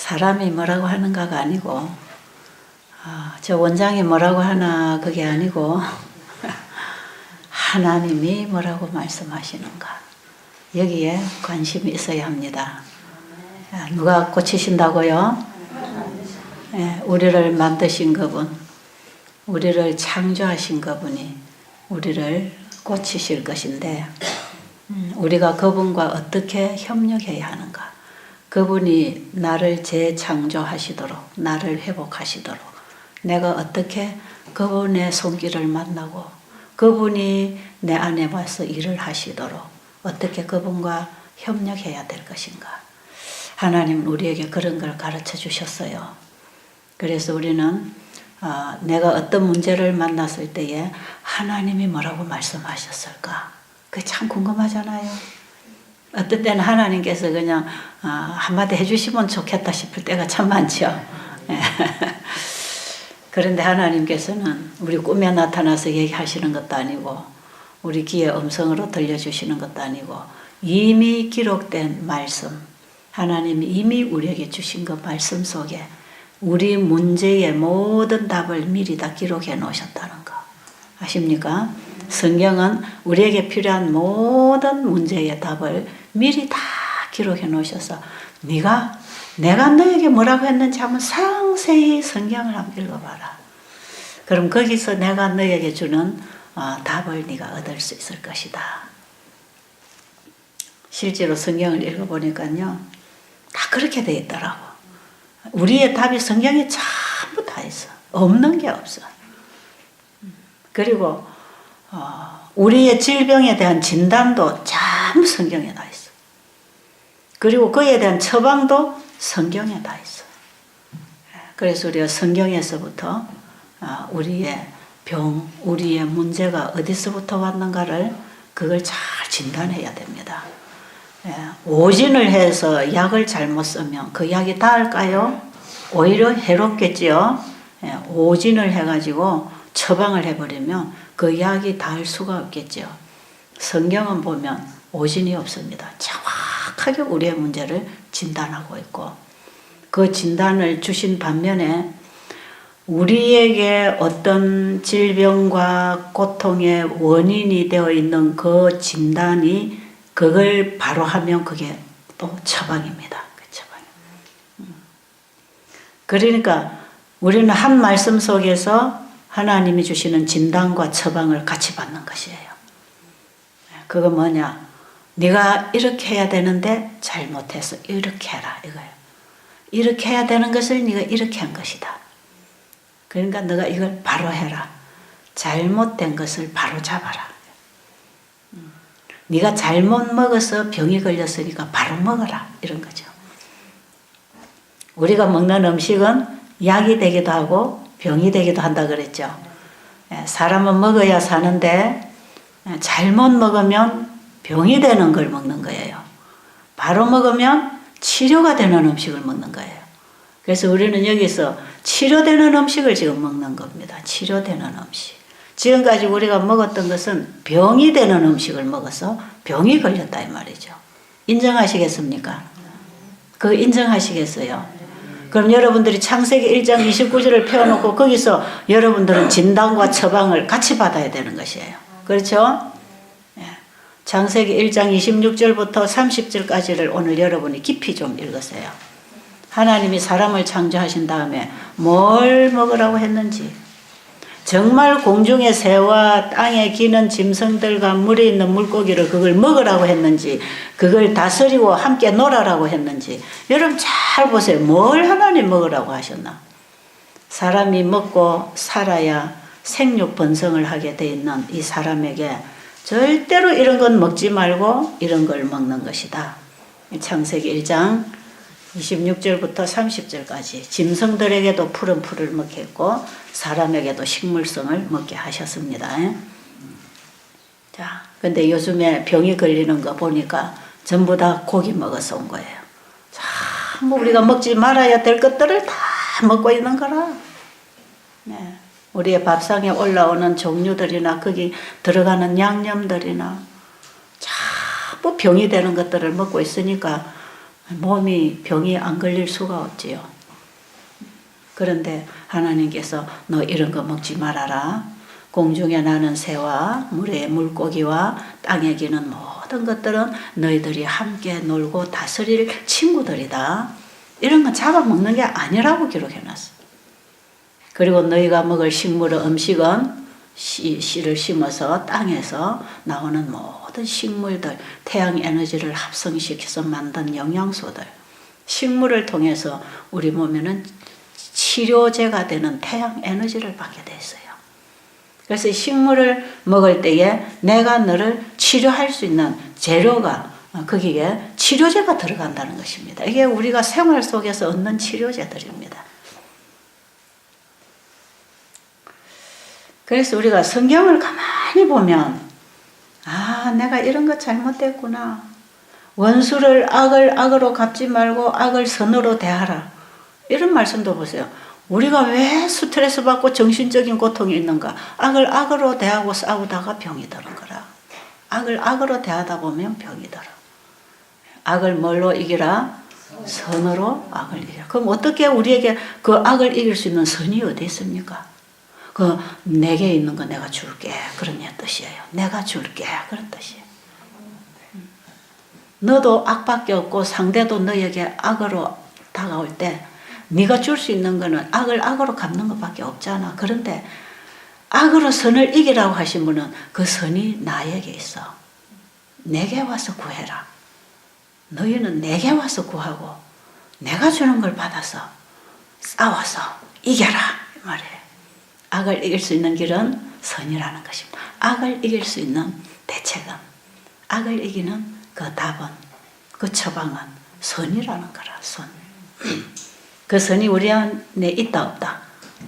사람이 뭐라고 하는가가 아니고 저 원장이 뭐라고 하나 그게 아니고 하나님이 뭐라고 말씀하시는가 여기에 관심이 있어야 합니다. 누가 고치신다고요? 네, 우리를 만드신 그분, 우리를 창조하신 그분이 우리를 고치실 것인데 우리가 그분과 어떻게 협력해야 하는가? 그분이 나를 재창조하시도록, 나를 회복하시도록 내가 어떻게 그분의 손길을 만나고 그분이 내 안에 와서 일을 하시도록 어떻게 그분과 협력해야 될 것인가? 하나님은 우리에게 그런 걸 가르쳐 주셨어요. 그래서 우리는 내가 어떤 문제를 만났을 때에 하나님이 뭐라고 말씀하셨을까? 그게 참 궁금하잖아요. 어떤 때는 하나님께서 그냥 한마디 해주시면 좋겠다 싶을 때가 참 많죠. 그런데 하나님께서는 우리 꿈에 나타나서 얘기하시는 것도 아니고 우리 귀에 음성으로 들려주시는 것도 아니고 이미 기록된 말씀, 하나님이 이미 우리에게 주신 그 말씀 속에 우리 문제의 모든 답을 미리 다 기록해 놓으셨다는 거 아십니까? 성경은 우리에게 필요한 모든 문제의 답을 미리 다 기록해 놓으셔서 내가 너에게 뭐라고 했는지 한번 상세히 성경을 한번 읽어봐라. 그럼 거기서 내가 너에게 주는 답을 네가 얻을 수 있을 것이다. 실제로 성경을 읽어보니까요. 다 그렇게 되어 있더라고. 우리의 답이 성경에 전부 다 있어. 없는 게 없어. 그리고 우리의 질병에 대한 진단도 전부 성경에 다 있어. 그리고 그에 대한 처방도 성경에 다 있어. 그래서 우리가 성경에서부터 우리의 병, 우리의 문제가 어디서부터 왔는가를 그걸 잘 진단해야 됩니다. 오진을 해서 약을 잘못 쓰면 그 약이 닿을까요? 오히려 해롭겠지요. 오진을 해가지고 처방을 해버리면 그 약이 닿을 수가 없겠죠. 성경은 보면 오진이 없습니다. 정확하게 우리의 문제를 진단하고 있고 그 진단을 주신 반면에 우리에게 어떤 질병과 고통의 원인이 되어 있는 그 진단이 그걸 바로 하면 그게 또 처방입니다. 그 처방. 그러니까 우리는 한 말씀 속에서 하나님이 주시는 진단과 처방을 같이 받는 것이에요. 그거 뭐냐? 네가 이렇게 해야 되는데 잘못해서 이렇게 해라 이거예요. 이렇게 해야 되는 것을 네가 이렇게 한 것이다. 그러니까 너가 이걸 바로 해라. 잘못된 것을 바로 잡아라. 네가 잘못 먹어서 병이 걸렸으니까 바로 먹어라 이런 거죠. 우리가 먹는 음식은 약이 되기도 하고 병이 되기도 한다 그랬죠. 사람은 먹어야 사는데 잘못 먹으면 병이 되는 걸 먹는 거예요. 바로 먹으면 치료가 되는 음식을 먹는 거예요. 그래서 우리는 여기서 치료되는 음식을 지금 먹는 겁니다. 치료되는 음식. 지금까지 우리가 먹었던 것은 병이 되는 음식을 먹어서 병이 걸렸다 이 말이죠. 인정하시겠습니까? 그거 인정하시겠어요? 그럼 여러분들이 창세기 1장 29절을 펴놓고 거기서 여러분들은 진단과 처방을 같이 받아야 되는 것이에요. 그렇죠? 창세기 1장 26절부터 30절까지를 오늘 여러분이 깊이 좀 읽으세요. 하나님이 사람을 창조하신 다음에 뭘 먹으라고 했는지 정말 공중의 새와 땅에 기는 짐승들과 물에 있는 물고기를 그걸 먹으라고 했는지 그걸 다스리고 함께 놀아라고 했는지 여러분 잘 보세요. 뭘 하나님 먹으라고 하셨나? 사람이 먹고 살아야 생육 번성을 하게 돼 있는 이 사람에게 절대로 이런 건 먹지 말고 이런 걸 먹는 것이다. 창세기 1장 26절부터 30절까지 짐승들에게도 푸른 풀을 먹게 했고 사람에게도 식물성을 먹게 하셨습니다. 자, 근데 요즘에 병이 걸리는 거 보니까 전부 다 고기 먹어서 온 거예요. 전부 우리가 먹지 말아야 될 것들을 다 먹고 있는 거라. 네. 우리의 밥상에 올라오는 종류들이나 거기 들어가는 양념들이나 전부 병이 되는 것들을 먹고 있으니까 몸이 병이 안 걸릴 수가 없지요. 그런데 하나님께서 너 이런 거 먹지 말아라. 공중에 나는 새와 물의 물고기와 땅에 기는 모든 것들은 너희들이 함께 놀고 다스릴 친구들이다. 이런 건 잡아먹는 게 아니라고 기록해놨어. 그리고 너희가 먹을 식물의 음식은 씨를 심어서 땅에서 나오는 모든 식물들, 태양 에너지를 합성시켜서 만든 영양소들, 식물을 통해서 우리 몸에는 치료제가 되는 태양 에너지를 받게 돼 있어요. 그래서 식물을 먹을 때에 내가 너를 치료할 수 있는 재료가 거기에 치료제가 들어간다는 것입니다. 이게 우리가 생활 속에서 얻는 치료제들입니다. 그래서 우리가 성경을 가만히 보면 내가 이런 거 잘못됐구나. 원수를 악으로 갚지 말고 악을 선으로 대하라. 이런 말씀도 보세요. 우리가 왜 스트레스 받고 정신적인 고통이 있는가? 악을 악으로 대하고 싸우다가 병이 드는 거라. 악을 악으로 대하다 보면 병이 들어. 악을 뭘로 이기라? 선으로 악을 이기라. 그럼 어떻게 우리에게 그 악을 이길 수 있는 선이 어디 있습니까? 내게 있는 거 내가 줄게. 그런 뜻이에요. 내가 줄게. 그런 뜻이에요. 너도 악밖에 없고 상대도 너에게 악으로 다가올 때 네가 줄 수 있는 거는 악을 악으로 갚는 것밖에 없잖아. 그런데 악으로 선을 이기라고 하신 분은 그 선이 나에게 있어. 내게 와서 구해라. 너희는 내게 와서 구하고 내가 주는 걸 받아서 싸워서 이겨라. 이 말이에요. 악을 이길 수 있는 길은 선이라는 것입니다. 악을 이길 수 있는 대책은, 악을 이기는 그 답은, 그 처방은 선이라는 거라. 선. 그 선이 우리 안에 있다 없다?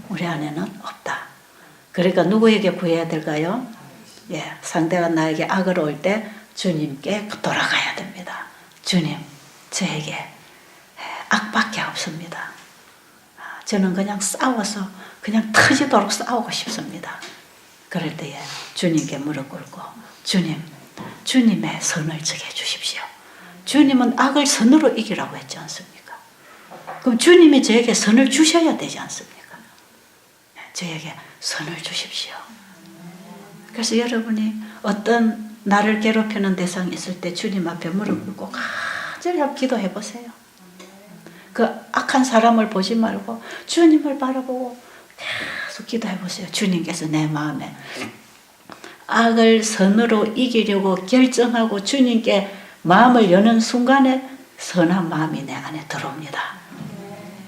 우리 안에는 없다. 그러니까 누구에게 구해야 될까요? 상대가 나에게 악으로 올 때 주님께 돌아가야 됩니다. 주님, 저에게 악밖에 없습니다. 저는 그냥 싸워서 그냥 터지도록 싸우고 싶습니다. 그럴 때에 주님께 무릎 꿇고 주님, 주님의 선을 저게 주십시오. 주님은 악을 선으로 이기라고 했지 않습니까? 그럼 주님이 저에게 선을 주셔야 되지 않습니까? 저에게 선을 주십시오. 그래서 여러분이 어떤 나를 괴롭히는 대상이 있을 때 주님 앞에 무릎 꿇고 간절히 기도해 보세요. 그 악한 사람을 보지 말고 주님을 바라보고 계속 기도해 보세요. 주님께서 내 마음에 악을 선으로 이기려고 결정하고 주님께 마음을 여는 순간에 선한 마음이 내 안에 들어옵니다.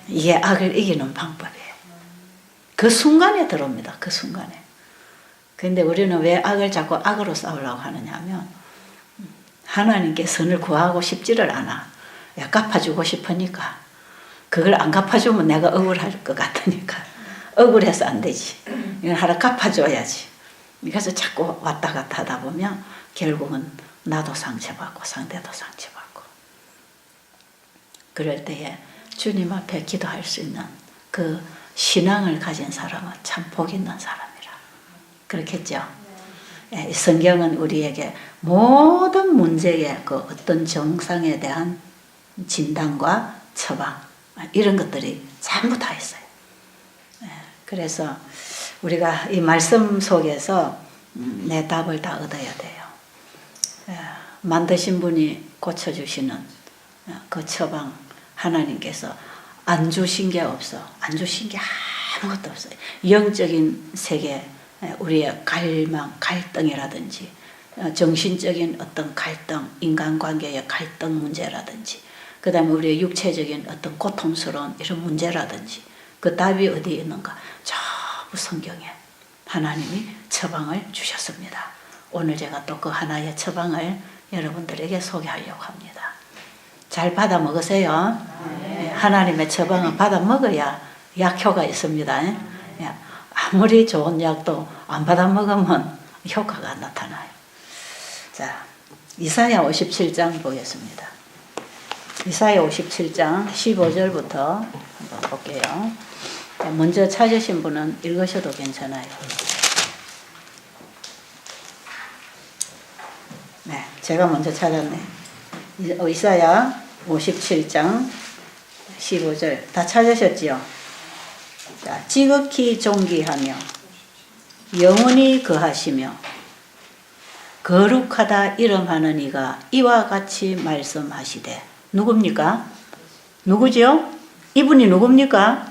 이게 악을 이기는 방법이에요. 그 순간에 들어옵니다. 그 순간에. 그런데 우리는 왜 악을 자꾸 악으로 싸우려고 하느냐 하면 하나님께 선을 구하고 싶지를 않아. 갚아주고 싶으니까. 그걸 안 갚아주면 내가 억울할 것 같으니까. 억울해서 안 되지. 이건 하나 갚아줘야지. 그래서 자꾸 왔다 갔다 하다 보면 결국은 나도 상처받고 상대도 상처받고. 그럴 때에 주님 앞에 기도할 수 있는 그 신앙을 가진 사람은 참 복 있는 사람이라. 그렇겠죠? 성경은 우리에게 모든 문제의 그 어떤 정상에 대한 진단과 처방 이런 것들이 전부 다 있어요. 그래서 우리가 이 말씀 속에서 내 답을 다 얻어야 돼요. 만드신 분이 고쳐주시는 그 처방 하나님께서 안 주신 게 없어. 안 주신 게 아무것도 없어요. 영적인 세계, 우리의 갈망, 갈등이라든지 정신적인 어떤 갈등, 인간관계의 갈등 문제라든지 그 다음에 우리의 육체적인 어떤 고통스러운 이런 문제라든지 그 답이 어디에 있는가? 전부 성경에 하나님이 처방을 주셨습니다. 오늘 제가 또 그 하나의 처방을 여러분들에게 소개하려고 합니다. 잘 받아 먹으세요. 하나님의 처방은 받아 먹어야 약효가 있습니다. 아무리 좋은 약도 안 받아 먹으면 효과가 나타나요. 자, 이사야 57장 보겠습니다. 이사야 57장 15절부터 한번 볼게요. 먼저 찾으신 분은 읽으셔도 괜찮아요. 네, 제가 먼저 찾았네. 이사야 57장 15절 다 찾으셨지요? 자, 지극히 존귀하며 영원히 거하시며 거룩하다 이름하는 이가 이와 같이 말씀하시되. 누굽니까? 누구죠? 이분이 누굽니까?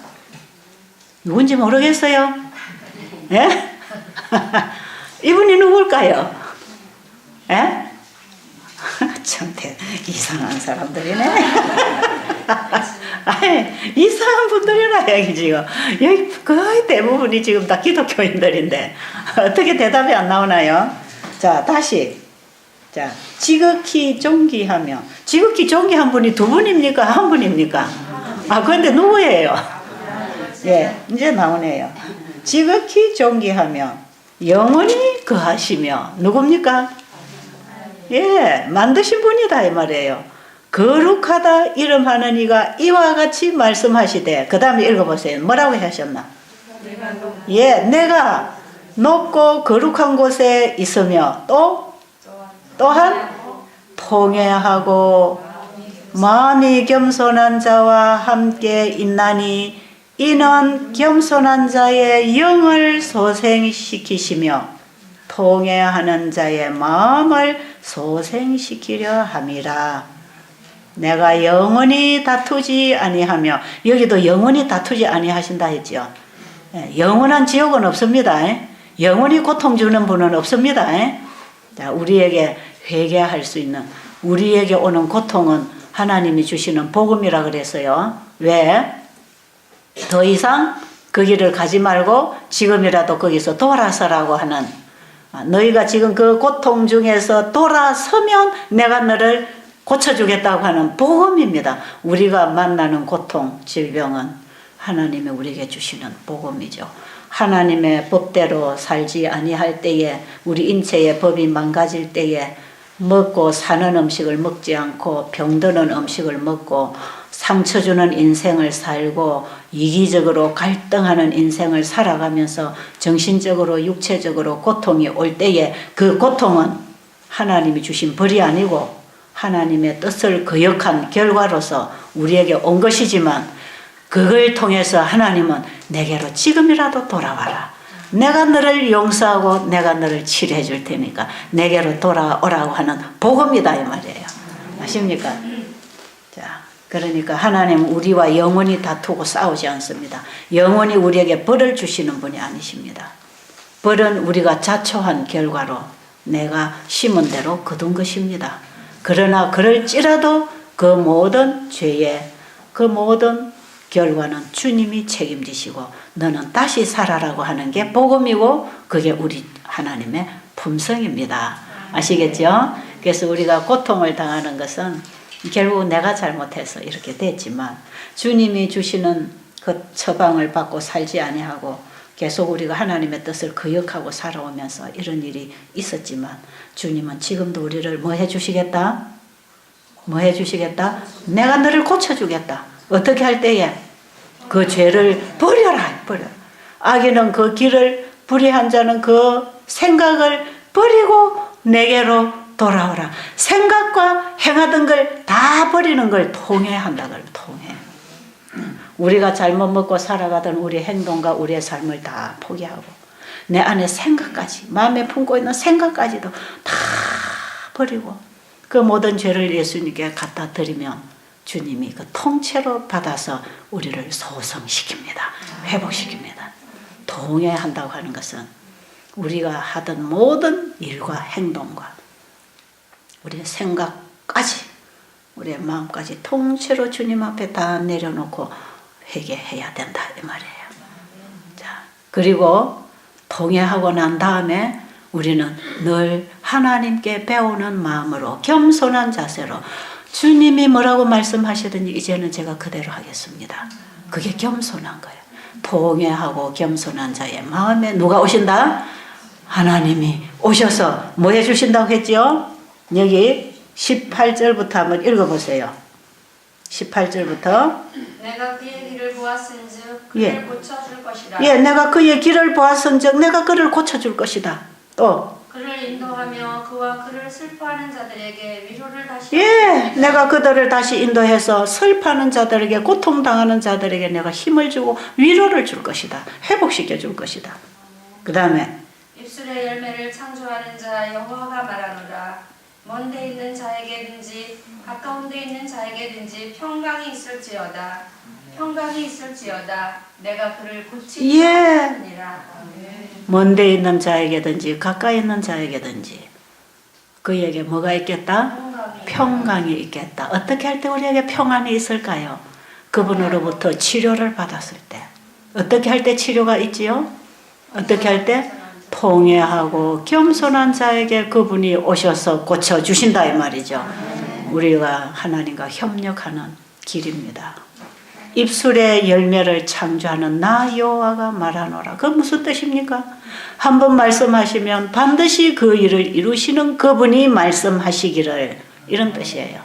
누군지 모르겠어요? 예? 이분이 누굴까요? 예? 참 이상한 사람들이네. 아니, 이상한 분들이라 여기 지금 여기 거의 대부분이 지금 다 기독교인들인데 어떻게 대답이 안 나오나요? 자, 다시. 자, 지극히 존귀하며. 지극히 존귀한 분이 두 분입니까? 한 분입니까? 아, 그런데 누구예요? 예, 이제 나오네요. 지극히 존귀하며 영원히 거하시며. 누굽니까? 예, 만드신 분이다 이 말이에요. 거룩하다 이름하는 이가 이와 같이 말씀하시되. 그 다음에 읽어보세요. 뭐라고 하셨나? 예, 내가 높고 거룩한 곳에 있으며 또한 통회하고 마음이 겸손한 자와 함께 있나니 이는 겸손한 자의 영을 소생시키시며 통회하는 자의 마음을 소생시키려 함이라. 내가 영원히 다투지 아니하며. 여기도 영원히 다투지 아니하신다 했죠. 영원한 지옥은 없습니다. 영원히 고통 주는 분은 없습니다. 자, 우리에게 회개할 수 있는, 우리에게 오는 고통은 하나님이 주시는 복음이라 그랬어요. 왜? 더 이상 그 길을 가지 말고 지금이라도 거기서 돌아서라고 하는, 너희가 지금 그 고통 중에서 돌아서면 내가 너를 고쳐주겠다고 하는 복음입니다. 우리가 만나는 고통, 질병은 하나님이 우리에게 주시는 복음이죠. 하나님의 법대로 살지 아니할 때에, 우리 인체의 법이 망가질 때에 먹고 사는 음식을 먹지 않고 병드는 음식을 먹고 상처 주는 인생을 살고 이기적으로 갈등하는 인생을 살아가면서 정신적으로 육체적으로 고통이 올 때에 그 고통은 하나님이 주신 벌이 아니고 하나님의 뜻을 거역한 결과로서 우리에게 온 것이지만, 그걸 통해서 하나님은 내게로 지금이라도 돌아와라. 내가 너를 용서하고 내가 너를 치료해 줄 테니까 내게로 돌아오라고 하는 복음이다 이 말이에요. 아십니까? 자, 그러니까 하나님은 우리와 영원히 다투고 싸우지 않습니다. 영원히 우리에게 벌을 주시는 분이 아니십니다. 벌은 우리가 자초한 결과로 내가 심은 대로 거둔 것입니다. 그러나 그럴지라도 그 모든 죄의 그 모든 결과는 주님이 책임지시고 너는 다시 살아라고 하는 게 복음이고, 그게 우리 하나님의 품성입니다. 아시겠죠? 그래서 우리가 고통을 당하는 것은 결국 내가 잘못해서 이렇게 됐지만 주님이 주시는 그 처방을 받고 살지 아니하고 계속 우리가 하나님의 뜻을 거역하고 살아오면서 이런 일이 있었지만, 주님은 지금도 우리를 뭐 해주시겠다? 뭐 해주시겠다? 내가 너를 고쳐주겠다. 어떻게 할 때에? 그 죄를 버려라. 버려. 악인은 그 길을, 불의한 자는 그 생각을 버리고 내게로 돌아오라. 생각과 행하던 걸 다 버리는 걸 통회한다. 통회. 우리가 잘못 먹고 살아가던 우리 행동과 우리의 삶을 다 포기하고 내 안에 생각까지, 마음에 품고 있는 생각까지도 다 버리고 그 모든 죄를 예수님께 갖다 드리면 주님이 그 통째로 받아서 우리를 소성시킵니다. 회복시킵니다. 통회한다고 하는 것은 우리가 하던 모든 일과 행동과 우리의 생각까지, 우리의 마음까지 통째로 주님 앞에 다 내려놓고 회개해야 된다 이 말이에요. 자, 그리고 통회하고 난 다음에 우리는 늘 하나님께 배우는 마음으로 겸손한 자세로, 주님이 뭐라고 말씀하시든지 이제는 제가 그대로 하겠습니다. 그게 겸손한 거예요. 통회하고 겸손한 자의 마음에 누가 오신다? 하나님이 오셔서 뭐 해주신다고 했죠? 여기 18절부터 한번 읽어보세요. 18절부터. 내가 그의 길을 보았은즉 그를 고쳐줄 것이다. 예, 내가 그의 길을 보았은즉 내가 그를 고쳐줄 것이다. 또 그를 인도하며 그와 그를 슬퍼하는 자들에게 위로를 다시 예, 내가 그들을 다시 인도해서 슬퍼하는 자들에게, 고통당하는 자들에게 내가 힘을 주고 위로를 줄 것이다. 회복시켜 줄 것이다. 그 다음에 입술의 열매를 창조하는 자 여호와가 말하노라. 먼데 있는 자에게든지 가까운 데 있는 자에게든지 평강이 있을지어다. 평강이 있을지어다. 내가 그를 고치리라 예. 하느니라. 먼데 있는 자에게든지 가까이 있는 자에게든지 그에게 뭐가 있겠다? 평강이 있겠다. 어떻게 할 때 우리에게 평안이 있을까요? 그분으로부터 치료를 받았을 때. 어떻게 할 때 치료가 있지요? 어떻게 할 때? 통회하고 겸손한 자에게 그분이 오셔서 고쳐주신다 이 말이죠. 우리가 하나님과 협력하는 길입니다. 입술의 열매를 창조하는 나 여호와가 말하노라. 그건 무슨 뜻입니까? 한번 말씀하시면 반드시 그 일을 이루시는 그분이 말씀하시기를, 이런 뜻이에요.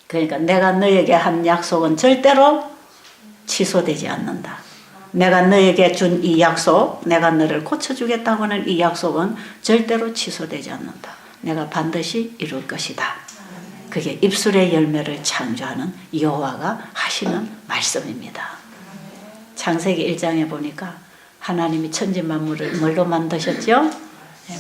그러니까 내가 너에게 한 약속은 절대로 취소되지 않는다. 내가 너에게 준 이 약속, 내가 너를 고쳐주겠다고 하는 이 약속은 절대로 취소되지 않는다. 내가 반드시 이룰 것이다. 그게 입술의 열매를 창조하는 여호와가 하시는 말씀입니다. 창세기 1장에 보니까 하나님이 천지 만물을 뭘로 만드셨죠?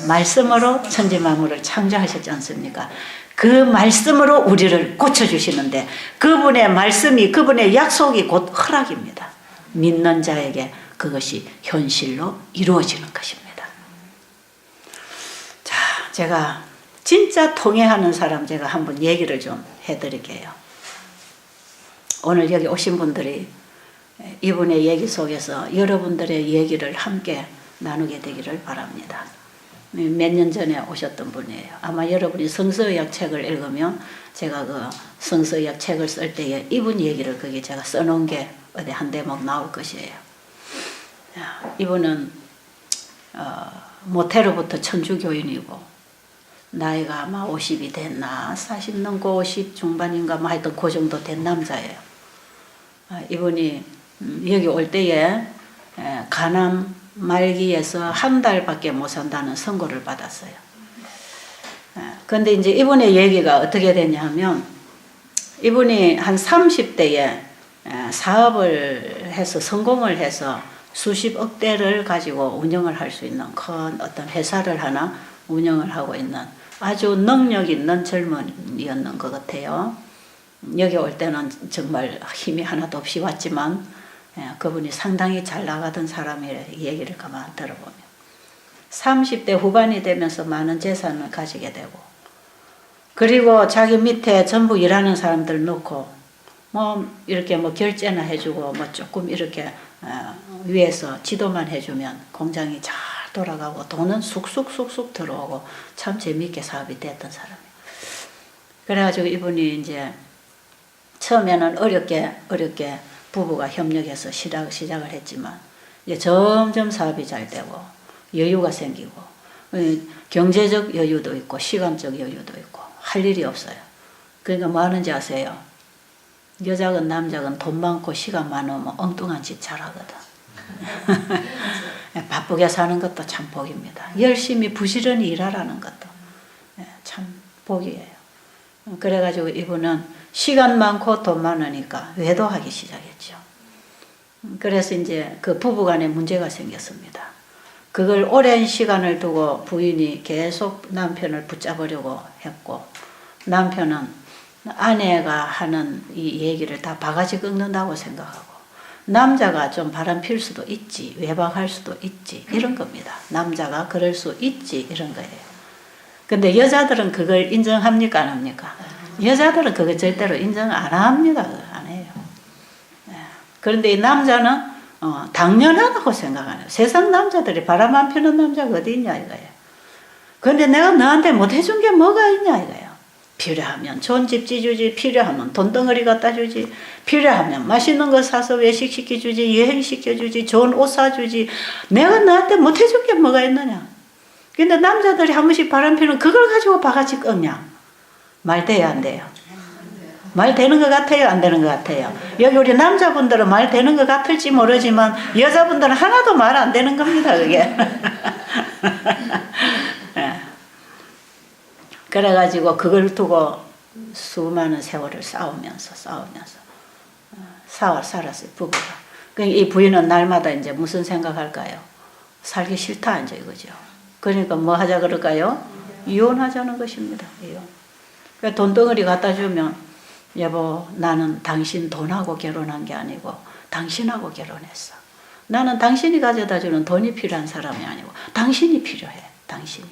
말씀으로 천지 만물을 창조하셨지 않습니까? 그 말씀으로 우리를 고쳐주시는데 그분의 말씀이, 그분의 약속이 곧 허락입니다. 믿는 자에게 그것이 현실로 이루어지는 것입니다. 자, 제가 진짜 통해하는 사람 제가 한번 얘기를 좀 해드릴게요. 오늘 여기 오신 분들이 이분의 얘기 속에서 여러분들의 얘기를 함께 나누게 되기를 바랍니다. 몇 년 전에 오셨던 분이에요. 아마 여러분이 성서의학 책을 읽으면 제가 그 성서의학 책을 쓸 때에 이분 얘기를 거기 제가 써놓은 게 어디 한 대목 나올 것이에요. 이분은 모태로부터 천주교인이고 나이가 아마 50이 됐나 40 넘고 50 중반인가 뭐 하여튼 그 정도 된 남자예요. 이분이 여기 올 때에 간암 말기에서 한 달밖에 못 산다는 선고를 받았어요. 그런데 이제 이분의 얘기가 어떻게 되냐 하면 이분이 한 30대에 사업을 해서 성공을 해서 수십억 대를 가지고 운영을 할 수 있는 큰 어떤 회사를 하나 운영을 하고 있는 아주 능력 있는 젊은이였는 것 같아요. 여기 올 때는 정말 힘이 하나도 없이 왔지만 그분이 상당히 잘 나가던 사람의 얘기를 가만 들어보면 30대 후반이 되면서 많은 재산을 가지게 되고 그리고 자기 밑에 전부 일하는 사람들 놓고 뭐 이렇게 뭐 결제나 해주고 뭐 조금 이렇게 위에서 지도만 해주면 공장이 잘 돌아가고 돈은 쑥쑥 들어오고 참 재미있게 사업이 됐던 사람이에요. 그래가지고 이분이 이제 처음에는 어렵게 부부가 협력해서 시작을 했지만 이제 점점 사업이 잘 되고 여유가 생기고 경제적 여유도 있고 시간적 여유도 있고 할 일이 없어요. 그러니까 뭐 하는지 아세요? 여자건 남자건 돈 많고 시간 많으면 엉뚱한 짓 잘하거든. 바쁘게 사는 것도 참 복입니다. 열심히 부지런히 일하라는 것도 참 복이에요. 그래가지고 이분은 시간 많고 돈 많으니까 외도하기 시작했죠. 그래서 이제 그 부부간에 문제가 생겼습니다. 그걸 오랜 시간을 두고 부인이 계속 남편을 붙잡으려고 했고 남편은 아내가 하는 이 얘기를 다 바가지 긁는다고 생각하고 남자가 좀 바람 필 수도 있지 외박할 수도 있지 이런 겁니다. 남자가 그럴 수 있지 이런 거예요. 근데 여자들은 그걸 인정합니까 안 합니까? 여자들은 그거 절대로 인정 안 합니다. 안 해요. 그런데 이 남자는 당연하다고 생각하네요. 세상 남자들이 바람 안 피는 남자가 어디 있냐 이거예요. 그런데 내가 너한테 못 해준 게 뭐가 있냐 이거예요. 필요하면 좋은 집 지주지, 필요하면 돈덩어리 갖다 주지, 필요하면 맛있는 거 사서 외식시켜주지, 여행시켜주지, 좋은 옷 사주지. 내가 너한테 못 해준 게 뭐가 있느냐. 근데 남자들이 한 번씩 바람피는 그걸 가지고 바가지 꺾냐. 말 돼요 안 돼요? 말 되는 것 같아요 안 되는 것 같아요? 여기 우리 남자분들은 말 되는 것 같을지 모르지만 여자분들은 하나도 말 안 되는 겁니다 그게. 예. 그래가지고 그걸 두고 수많은 세월을 싸우면서 살았어요, 부부가. 이 부인은 날마다 이제 무슨 생각할까요? 살기 싫다, 이제 이거죠. 그러니까 뭐 하자 그럴까요? 이혼하자는 것입니다, 이혼. 그러니까 돈덩어리 갖다 주면, 여보, 나는 당신 돈하고 결혼한 게 아니고, 당신하고 결혼했어. 나는 당신이 가져다 주는 돈이 필요한 사람이 아니고, 당신이 필요해, 당신이.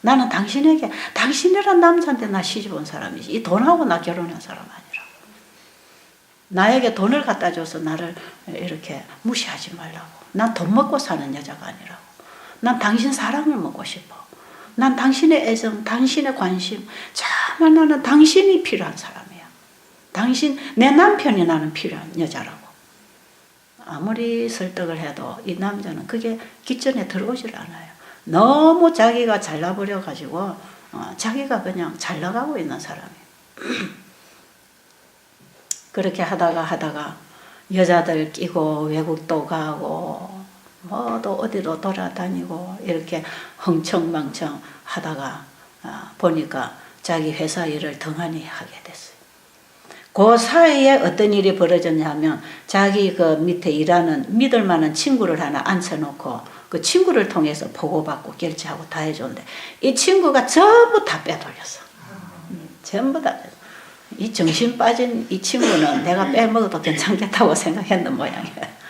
나는 당신에게, 당신이란 남자한테 나 시집 온 사람이지. 이 돈하고 나 결혼한 사람 아니라고. 나에게 돈을 갖다 줘서 나를 이렇게 무시하지 말라고. 난 돈 먹고 사는 여자가 아니라고. 난 당신 사랑을 먹고 싶어. 난 당신의 애정, 당신의 관심, 정말 나는 당신이 필요한 사람이야. 당신, 내 남편이 나는 필요한 여자라고. 아무리 설득을 해도 이 남자는 그게 귓전에 들어오질 않아요. 너무 자기가 잘나버려가지고 자기가 그냥 잘 나가고 있는 사람이에요. 그렇게 하다가 여자들 끼고 외국도 가고 또 어디로 돌아다니고 이렇게 흥청망청 하다가 보니까 자기 회사 일을 등한히 하게 됐어요. 그 사이에 어떤 일이 벌어졌냐면 자기 그 밑에 일하는 믿을 만한 친구를 하나 앉혀놓고 그 친구를 통해서 보고받고 결제하고 다 해줬는데 이 친구가 전부 다 빼돌렸어. 전부 다. 이 정신 빠진 이 친구는 내가 빼먹어도 괜찮겠다고 생각했는 모양이에요.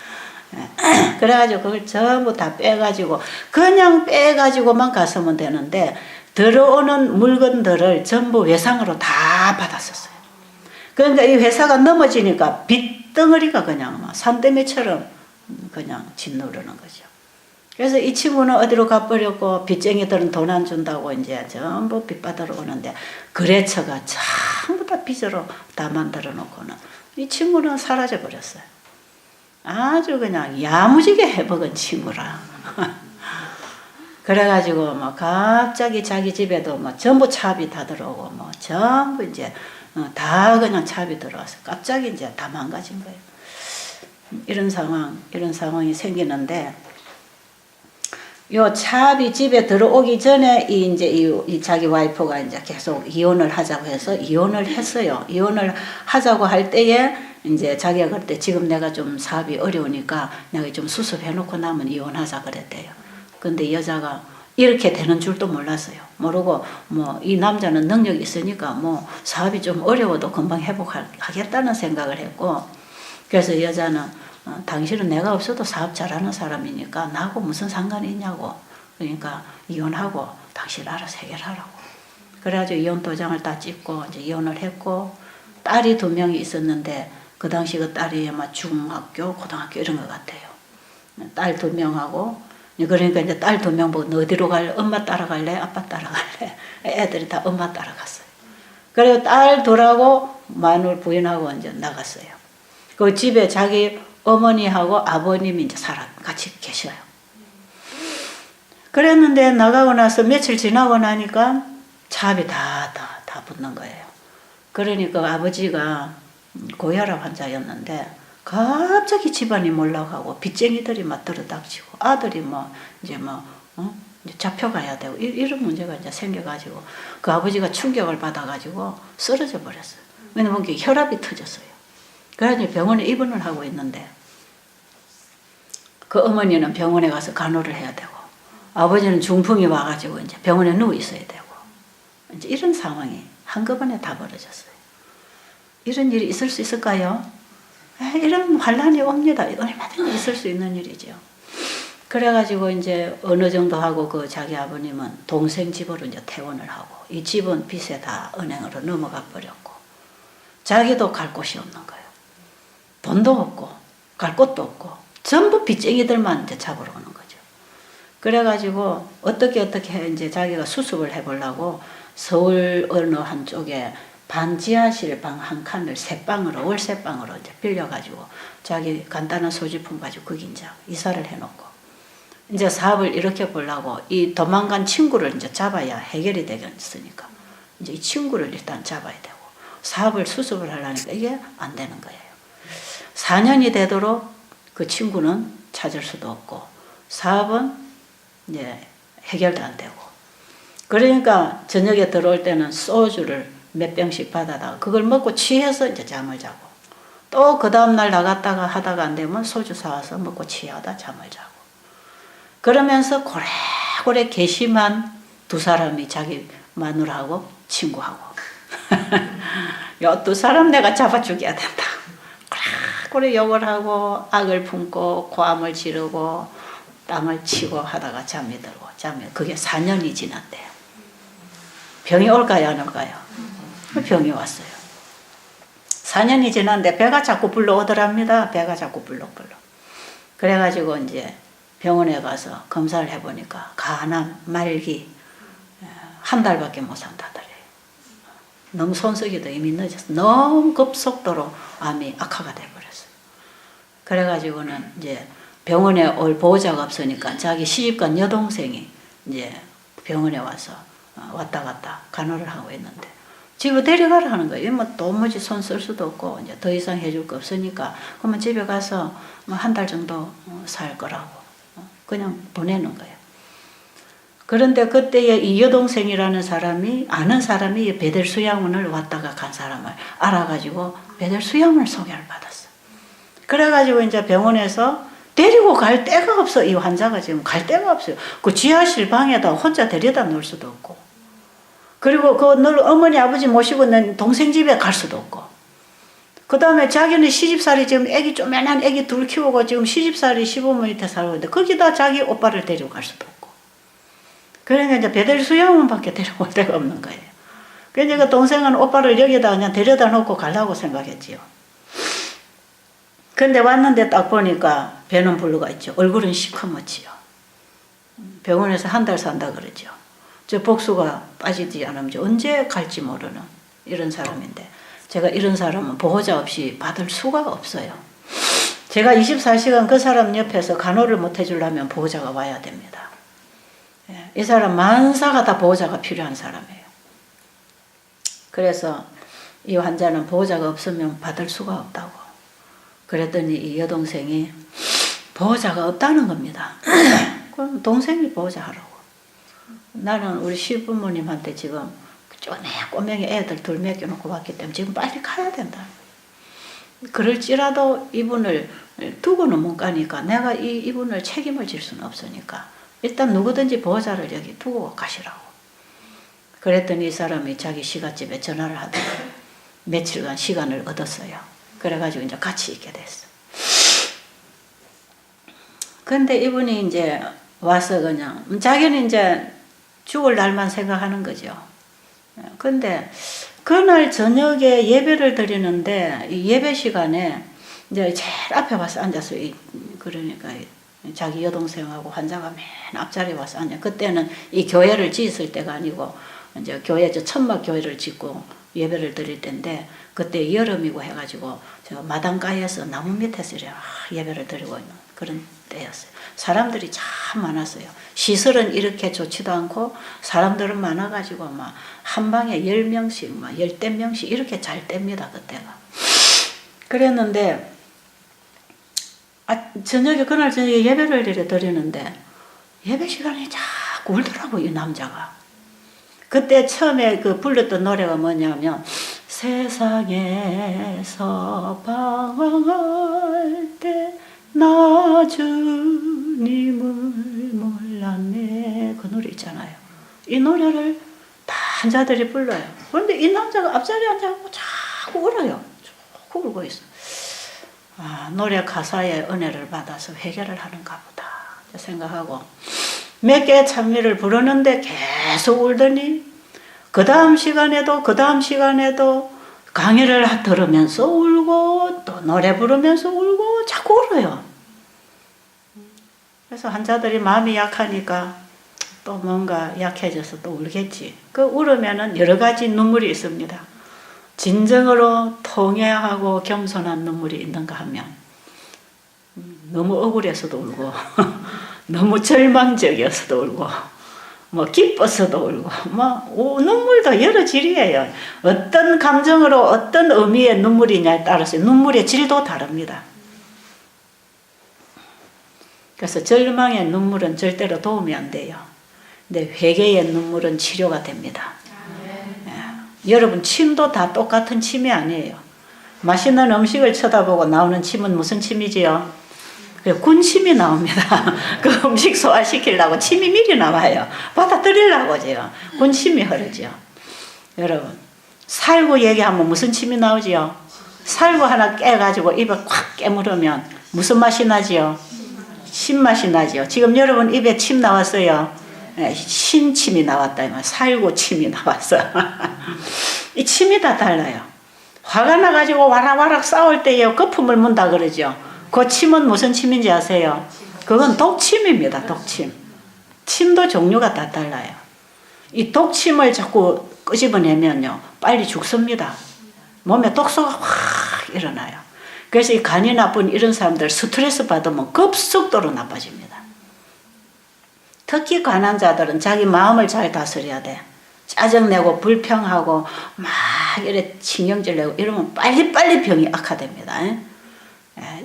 그래가지고 그걸 전부 다 빼가지고 그냥 빼가지고만 갔으면 되는데 들어오는 물건들을 전부 외상으로 다 받았었어요. 그러니까 이 회사가 넘어지니까 빚덩어리가 그냥 막 산더미처럼 그냥 짓누르는 거죠. 그래서 이 친구는 어디로 가버렸고 빚쟁이들은 돈 안 준다고 이제 전부 빚 받으러 오는데 거래처가 전부 다 빚으로 다 만들어 놓고는 이 친구는 사라져 버렸어요. 아주 그냥 야무지게 해먹은 친구라. 그래가지고 뭐 갑자기 자기 집에도 뭐 전부 차비 다 들어오고 뭐 전부 이제 다 그냥 차비 들어와서 갑자기 이제 다 망가진 거예요. 이런 상황이 생기는데 요 차비 집에 들어오기 전에 이 자기 와이프가 이제 계속 이혼을 하자고 해서 이혼을 했어요. 이혼을 하자고 할 때에 이제 자기가 그때 지금 내가 좀 사업이 어려우니까 내가 좀 수습해놓고 나면 이혼하자 그랬대요. 근데 여자가 이렇게 되는 줄도 몰랐어요. 모르고 뭐 이 남자는 능력이 있으니까 뭐 사업이 좀 어려워도 금방 회복하겠다는 생각을 했고 그래서 여자는 당신은 내가 없어도 사업 잘하는 사람이니까 나하고 무슨 상관이 있냐고. 그러니까 이혼하고 당신 알아서 해결하라고. 그래가지고 이혼 도장을 다 찍고 이제 이혼을 했고 딸이 2명이 있었는데 그 당시 그 딸이 아마 중학교, 고등학교 이런 것 같아요. 딸 2명하고 그러니까 이제 딸 2명 보고 너 어디로 갈래? 엄마 따라갈래? 아빠 따라갈래? 애들이 다 엄마 따라갔어요. 그리고 딸 2하고 마누라 부인하고 이제 나갔어요. 그 집에 자기 어머니하고 아버님이 이제 같이 계셔요. 그랬는데 나가고 나서 며칠 지나고 나니까 차비 다 붙는 거예요. 그러니까 아버지가 고혈압 환자였는데 갑자기 집안이 몰락하고 빚쟁이들이 막 들어닥치고 아들이 이제 잡혀가야 되고 이런 문제가 이제 생겨가지고 그 아버지가 충격을 받아가지고 쓰러져 버렸어요. 왜냐면 혈압이 터졌어요. 그래서 병원에 입원을 하고 있는데 그 어머니는 병원에 가서 간호를 해야 되고 아버지는 중풍이 와가지고 이제 병원에 누워 있어야 되고 이제 이런 상황이 한꺼번에 다 벌어졌어요. 이런 일이 있을 수 있을까요? 이런 환란이 옵니다. 얼마든지 있을 수 있는 일이죠. 그래가지고 이제 어느 정도 하고 그 자기 아버님은 동생 집으로 이제 퇴원을 하고 이 집은 빚에 다 은행으로 넘어가 버렸고 자기도 갈 곳이 없는 거예요. 돈도 없고 갈 곳도 없고 전부 빚쟁이들만 이제 잡으러 오는 거죠. 그래가지고 어떻게 이제 자기가 수습을 해보려고 서울 어느 한쪽에 반지하실 방 한 칸을 월세방으로 이제 빌려가지고 자기 간단한 소지품 가지고 거기 이제 이사를 해놓고 이제 사업을 이렇게 보려고 이 도망간 친구를 이제 잡아야 해결이 되겠으니까 이제 이 친구를 일단 잡아야 되고 사업을 수습을 하려니까 이게 안 되는 거예요. 4년이 되도록 그 친구는 찾을 수도 없고 사업은 이제 해결도 안 되고. 그러니까 저녁에 들어올 때는 소주를 몇 병씩 받아다가 그걸 먹고 취해서 이제 잠을 자고, 또 그 다음날 나갔다가 하다가 안 되면 소주 사와서 먹고 취하다 잠을 자고. 그러면서 고래고래 괘씸한 두 사람이 자기 마누라하고 친구하고 요 두 사람 내가 잡아 죽여야 된다. 고래고래 욕을 하고 악을 품고 고함을 지르고 땅을 치고 하다가 잠이 들고, 그게 4년이 지났대요. 병이 올까요 안 올까요? 병이 왔어요. 4년이 지났는데 배가 자꾸 불러오더랍니다. 배가 자꾸 불럭불럭. 그래가지고 이제 병원에 가서 검사를 해보니까 간암 말기 한 달밖에 못 산다더래요. 너무 손석이도 이미 늦었어. 너무 급속도로 암이 악화가 돼버렸어요. 그래가지고는 이제 병원에 올 보호자가 없으니까 자기 시집간 여동생이 이제 병원에 와서 왔다 갔다 간호를 하고 있는데 집에 데려가라 하는 거예요. 뭐 도무지 손 쓸 수도 없고 이제 더 이상 해줄 거 없으니까 그러면 집에 가서 뭐 한 달 정도 살 거라고 그냥 보내는 거예요. 그런데 그때에 이 여동생이라는 사람이 아는 사람이 베델 수양원을 왔다가 간 사람을 알아가지고 베델 수양원을 소개를 받았어. 그래가지고 이제 병원에서 데리고 갈 데가 없어. 이 환자가 지금 갈 데가 없어요. 그 지하실 방에다 혼자 데려다 놓을 수도 없고, 그리고 그 어머니 아버지 모시고 있는 동생 집에 갈 수도 없고, 그 다음에 자기는 시집살이 지금 애기 쪼매난 애기 둘 키우고 지금 시집살이 시부모 밑에 살고 있는데 거기다 자기 오빠를 데리고 갈 수도 없고. 그러니까 이제 베델 수양원밖에 데리고 올 데가 없는 거예요. 그러니까 동생은 오빠를 여기다 그냥 데려다 놓고 가려고 생각했지요. 근데 왔는데 딱 보니까 배는 불러가 있죠. 얼굴은 시커멓지요. 병원에서 한 달 산다 그러죠. 저 복수가 빠지지 않으면 언제 갈지 모르는 이런 사람인데, 제가 이런 사람은 보호자 없이 받을 수가 없어요. 제가 24시간 그 사람 옆에서 간호를 못 해주려면 보호자가 와야 됩니다. 이 사람 만사가 다 보호자가 필요한 사람이에요. 그래서 이 환자는 보호자가 없으면 받을 수가 없다고. 그랬더니 이 여동생이 보호자가 없다는 겁니다. 그럼 동생이 보호자 하라고. 나는 우리 시부모님한테 지금 쪼매 꼬맹이 애들 둘 맡겨놓고 왔기 때문에 지금 빨리 가야 된다. 그럴지라도 이분을 두고는 못 가니까 내가 이분을 책임을 질 수는 없으니까 일단 누구든지 보호자를 여기 두고 가시라고. 그랬더니 이 사람이 자기 시가집에 전화를 하다가 며칠간 시간을 얻었어요. 그래가지고 이제 같이 있게 됐어. 근데 이분이 이제 와서 그냥 자기는 이제 죽을 날만 생각하는 거죠. 근데 그날 저녁에 예배를 드리는데 이 예배 시간에 이제 제일 앞에 와서 앉아서 그러니까 자기 여동생하고 환자가 맨 앞자리에 와서 앉아. 그때는 이 교회를 지었을 때가 아니고 이제 교회 저 천막 교회를 짓고 예배를 드릴 때인데 그때 여름이고 해가지고 제가 마당가에서 나무 밑에서 예배를 드리고 있는 그런 때였어요. 사람들이 참 많았어요. 시설은 이렇게 좋지도 않고 사람들은 많아가지고 막 한 방에 10명씩 막 10대명씩 이렇게 잘 뗍니다 그때가. 그랬는데 저녁에 그날 저녁에 예배를 드리는데 예배 시간에 자꾸 울더라고 이 남자가. 그때 처음에 그 불렀던 노래가 뭐냐면 세상에서 방황할 때 나 주님을 몰랐네 그 노래 있잖아요. 이 노래를 다 환자들이 불러요. 그런데 이 남자가 앞자리에 앉아서 자꾸 울어요. 자꾸 울고 있어. 노래 가사에 은혜를 받아서 회개를 하는가 보다 생각하고 몇 개의 찬미를 부르는데 계속 울더니 그 다음 시간에도 강의를 들으면서 울고 또 노래 부르면서 울고 자꾸 울어요. 그래서 환자들이 마음이 약하니까 또 뭔가 약해져서 또 울겠지. 그 울으면은 여러 가지 눈물이 있습니다. 진정으로 통회하고 겸손한 눈물이 있는가 하면 너무 억울해서도 울고 너무 절망적이어서도 울고 뭐 기뻐서도 울고 뭐 눈물도 여러 질이에요. 어떤 감정으로 어떤 의미의 눈물이냐에 따라서 눈물의 질도 다릅니다. 그래서 절망의 눈물은 절대로 도움이 안 돼요. 근데 회개의 눈물은 치료가 됩니다. 여러분 침도 다 똑같은 침이 아니에요. 맛있는 음식을 쳐다보고 나오는 침은 무슨 침이지요? 군침이 나옵니다. 그 음식 소화시키려고 침이 미리 나와요. 받아들이려고지요. 군침이 흐르죠. 여러분 살구 얘기하면 무슨 침이 나오지요? 살구 하나 깨가지고 입에 콱 깨물으면 무슨 맛이 나지요? 신맛이 나지요. 지금 여러분 입에 침 나왔어요. 신침이 나왔다. 살구 침이 나왔어. 이 침이 다 달라요. 화가 나가지고 와락와락 싸울 때에 거품을 문다 그러죠. 그 침은 무슨 침인지 아세요? 그건 독침입니다. 독침. 침도 종류가 다 달라요. 이 독침을 자꾸 끄집어내면요 빨리 죽습니다. 몸에 독소가 확 일어나요. 그래서 이 간이 나쁜 이런 사람들 스트레스 받으면 급속도로 나빠집니다. 특히 가난 자들은 자기 마음을 잘 다스려야 돼. 짜증내고 불평하고 막 이래 신경질 내고 이러면 빨리빨리 병이 악화됩니다.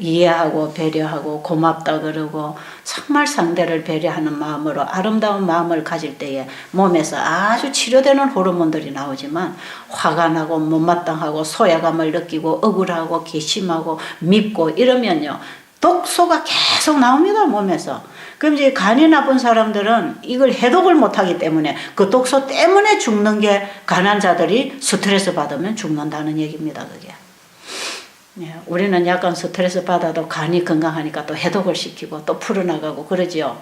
이해하고 배려하고 고맙다 그러고 정말 상대를 배려하는 마음으로 아름다운 마음을 가질 때에 몸에서 아주 치료되는 호르몬들이 나오지만 화가 나고 못마땅하고 소외감을 느끼고 억울하고 괘씸하고 밉고 이러면요 독소가 계속 나옵니다. 몸에서. 그럼 이제 간이 나쁜 사람들은 이걸 해독을 못하기 때문에 그 독소 때문에 죽는 게 가난 자들이 스트레스 받으면 죽는다는 얘기입니다. 그게. 우리는 약간 스트레스 받아도 간이 건강하니까 또 해독을 시키고 또 풀어나가고 그러지요.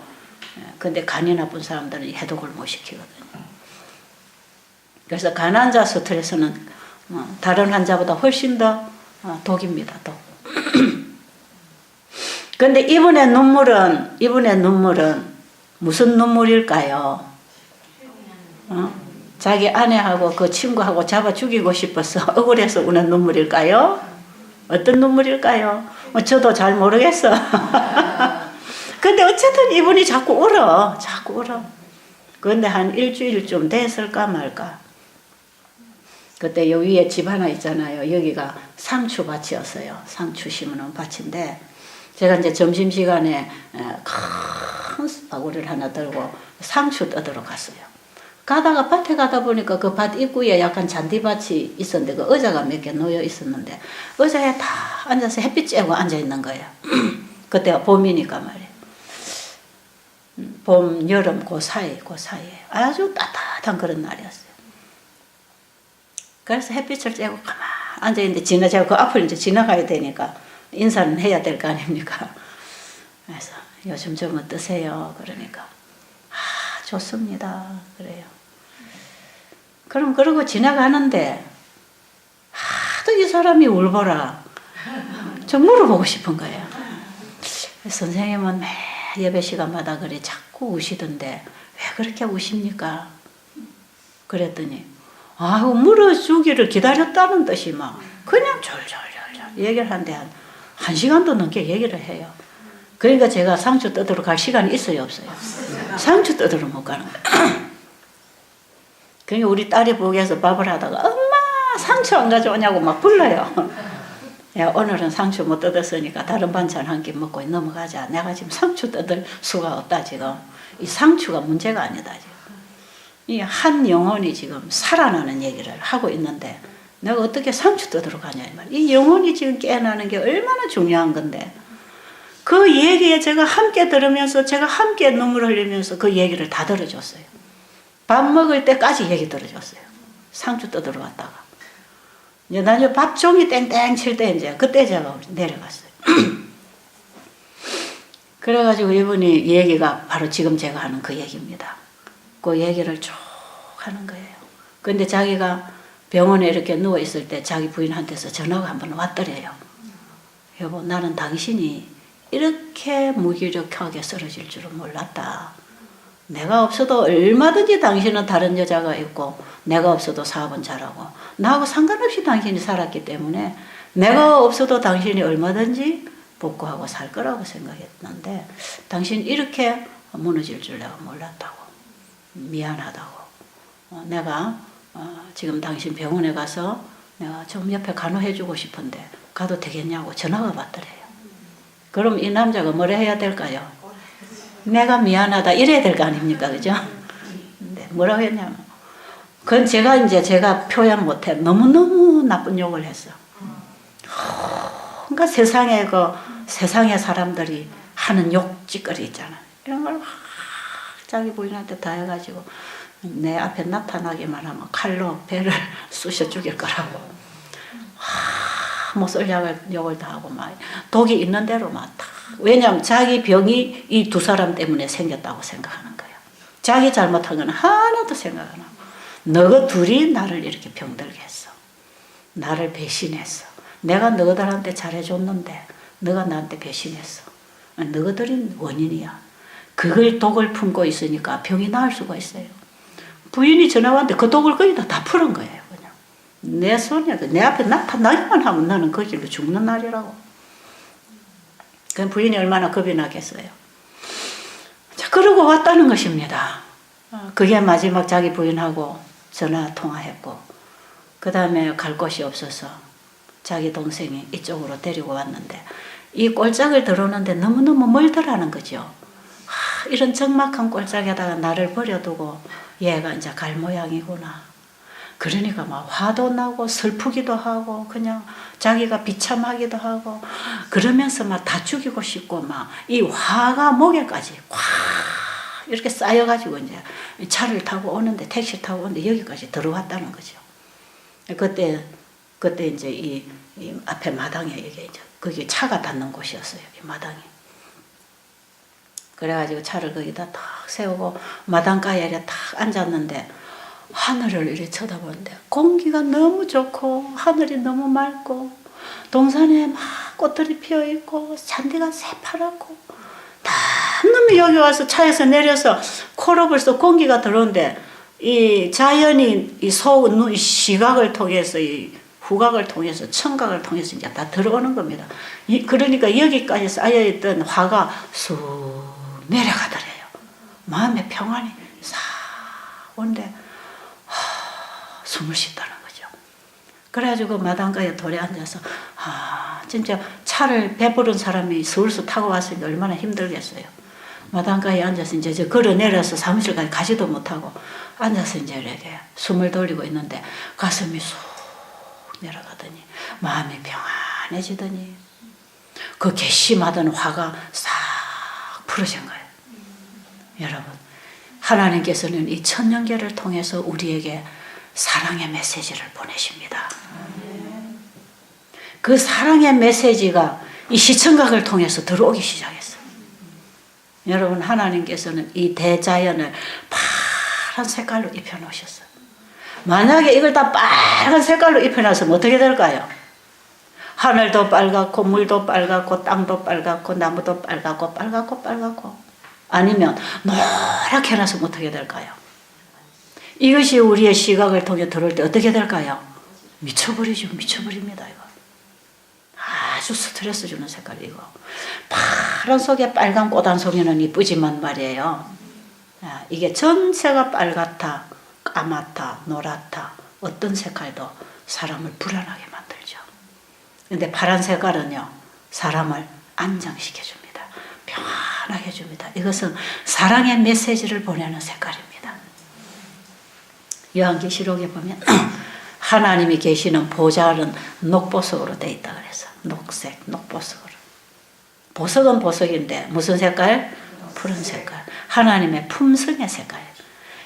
근데 간이 나쁜 사람들은 해독을 못 시키거든요. 그래서 가난자 스트레스는 다른 환자보다 훨씬 더 독입니다. 독. 근데 이분의 눈물은 무슨 눈물일까요? 자기 아내하고 그 친구하고 잡아 죽이고 싶어서 억울해서 우는 눈물일까요? 어떤 눈물일까요? 저도 잘 모르겠어. 근데 어쨌든 이분이 자꾸 울어. 그런데 한 일주일쯤 됐을까 말까. 그때 요 위에 집 하나 있잖아요. 여기가 상추밭이었어요. 상추 심는 밭인데 제가 이제 점심시간에 큰 바구리를 하나 들고 상추 뜯으러 갔어요. 가다가 밭에 가다 보니까 그 밭 입구에 약간 잔디밭이 있었는데 그 의자가 몇 개 놓여 있었는데 의자에 다 앉아서 햇빛 쬐고 앉아 있는 거예요. 그때가 봄이니까 말이에요. 봄, 여름 그 사이에 아주 따뜻한 그런 날이었어요. 그래서 햇빛을 쬐고 가만 앉아 있는데 제가 그 앞을 이제 지나가야 되니까 인사는 해야 될 거 아닙니까? 그래서 요즘 좀 어떠세요? 그러니까 좋습니다. 그래요. 그럼 그러고 지나가는데 하도 이 사람이 울보라 좀 물어보고 싶은 거예요. 선생님은 매 예배 시간마다 그래 자꾸 우시던데 왜 그렇게 우십니까? 그랬더니 물어주기를 기다렸다는 듯이 막 그냥 졸졸 얘기를 하는데 한 시간도 넘게 얘기를 해요. 그러니까 제가 상추 뜯으러 갈 시간이 있어요, 없어요? 상추 뜯으러 못 가는 거예요. 그러니까 우리 딸이 보기에서 밥을 하다가 엄마 상추 안 가져오냐고 막 불러요. 야, 오늘은 상추 못 뜯었으니까 다른 반찬 한 끼 먹고 넘어가자. 내가 지금 상추 뜯을 수가 없다 지금. 이 상추가 문제가 아니다 지금. 이 한 영혼이 지금 살아나는 얘기를 하고 있는데 내가 어떻게 상추 뜯으러 가냐 이 말. 이 영혼이 지금 깨어나는 게 얼마나 중요한 건데. 그 얘기에 제가 함께 들으면서 제가 함께 눈물 흘리면서 그 얘기를 다 들어줬어요. 밥 먹을 때까지 얘기 들어줬어요. 상추 뜯으러 왔다가. 이제 나중에 밥종이 땡땡 칠 때 이제 그때 제가 내려갔어요. 그래가지고 이분이 얘기가 바로 지금 제가 하는 그 얘기입니다. 그 얘기를 쭉 하는 거예요. 근데 자기가 병원에 이렇게 누워있을 때 자기 부인한테서 전화가 한번 왔더래요. 여보, 나는 당신이 이렇게 무기력하게 쓰러질 줄은 몰랐다. 내가 없어도 얼마든지 당신은 다른 여자가 있고 내가 없어도 사업은 잘하고 나하고 상관없이 당신이 살았기 때문에 내가 없어도 당신이 얼마든지 복구하고 살 거라고 생각했는데 당신 이렇게 무너질 줄 내가 몰랐다고. 미안하다고. 내가 지금 당신 병원에 가서 내가 좀 옆에 간호해주고 싶은데 가도 되겠냐고 전화가 왔더래요. 그럼 이 남자가 뭐라 해야 될까요? 내가 미안하다 이래야 될 거 아닙니까? 그죠? 뭐라고 했냐면, 그건 제가 표현 못해. 너무너무 나쁜 욕을 했어. 그러니까 세상의 사람들이 하는 욕짓거리 있잖아. 이런 걸 막 자기 부인한테 다 해가지고 내 앞에 나타나기만 하면 칼로 배를 쑤셔 죽일 거라고. 못쏠 욕을 다 하고 막 독이 있는 대로 막 다. 왜냐하면 자기 병이 이 두 사람 때문에 생겼다고 생각하는 거야. 자기 잘못한 건 하나도 생각 안 하고. 너희 둘이 나를 이렇게 병들게 했어. 나를 배신했어. 내가 너희들한테 잘해줬는데 너가 나한테 배신했어. 너희들이 원인이야. 그걸 독을 품고 있으니까 병이 나을 수가 있어요. 부인이 전화 왔는데 그 독을 거의 다 푸는 거예요. 그냥. 내 손이야. 내 앞에 나타나기만 하면 너는 그 길로 죽는 날이라고. 그 부인이 얼마나 겁이 나겠어요. 자, 그러고 왔다는 것입니다. 그게 마지막 자기 부인하고 전화 통화했고, 그 다음에 갈 곳이 없어서 자기 동생이 이쪽으로 데리고 왔는데, 이 꼴짝을 들어오는데 너무너무 멀더라는 거죠. 이런 적막한 꼴짝에다가 나를 버려두고 얘가 이제 갈 모양이구나. 그러니까 막 화도 나고 슬프기도 하고 그냥 자기가 비참하기도 하고 그러면서 막 다 죽이고 싶고 막 이 화가 목에까지 꽉 이렇게 쌓여가지고 이제 차를 타고 오는데 택시 타고 오는데 여기까지 들어왔다는 거죠. 그때 이제 이 앞에 마당에 이게 이제 거기 차가 닿는 곳이었어요. 이 마당이. 그래가지고 차를 거기다 탁 세우고 마당가에 이렇게 탁 앉았는데 하늘을 이렇게 쳐다보는데 공기가 너무 좋고 하늘이 너무 맑고 동산에 막 꽃들이 피어있고 잔디가 새파랗고 놈이 여기 와서 차에서 내려서 코로 벌써 공기가 들어오는데 이 자연이 이 시각을 통해서 이 후각을 통해서 청각을 통해서 이제 다 들어오는 겁니다. 그러니까 여기까지 쌓여있던 화가 쑥 내려가더래요. 마음의 평안이 싹 온데 숨을 쉬다는 거죠. 그래가지고 마당가에 돌에 앉아서 진짜 차를 배부른 사람이 서울서 타고 왔으니까 얼마나 힘들겠어요. 마당가에 앉아서 이제 저 걸어 내려서 사무실까지 가지도 못하고 앉아서 이제 이렇게 숨을 돌리고 있는데 가슴이 쑥 내려가더니 마음이 평안해지더니 그 괘씸하던 화가 싹 풀어진 거예요. 여러분, 하나님께서는 이 천년계를 통해서 우리에게 사랑의 메시지를 보내십니다. 그 사랑의 메시지가 이 시청각을 통해서 들어오기 시작했어요. 여러분, 하나님께서는 이 대자연을 파란 색깔로 입혀놓으셨어요. 만약에 이걸 다 빨간 색깔로 입혀놨으면 어떻게 될까요? 하늘도 빨갛고 물도 빨갛고 땅도 빨갛고 나무도 빨갛고 아니면 노랗게 해놨으면 어떻게 될까요? 이것이 우리의 시각을 통해 들어올 때 어떻게 될까요? 미쳐버립니다. 이거 아주 스트레스 주는 색깔이고 파란 속에 빨간 꽃 한 송이는 이쁘지만 말이에요. 이게 전체가 빨갛다 까맣다 노랗다 어떤 색깔도 사람을 불안하게 만들죠. 근데 파란 색깔은요 사람을 안정시켜줍니다. 평안하게 해줍니다. 이것은 사랑의 메시지를 보내는 색깔입니다. 요한계시록에 보면 하나님이 계시는 보좌는 녹보석으로 되어 있다 그래서 녹색 녹보석으로. 보석은 보석인데 무슨 색깔? 푸른 색깔. 하나님의 품성의 색깔.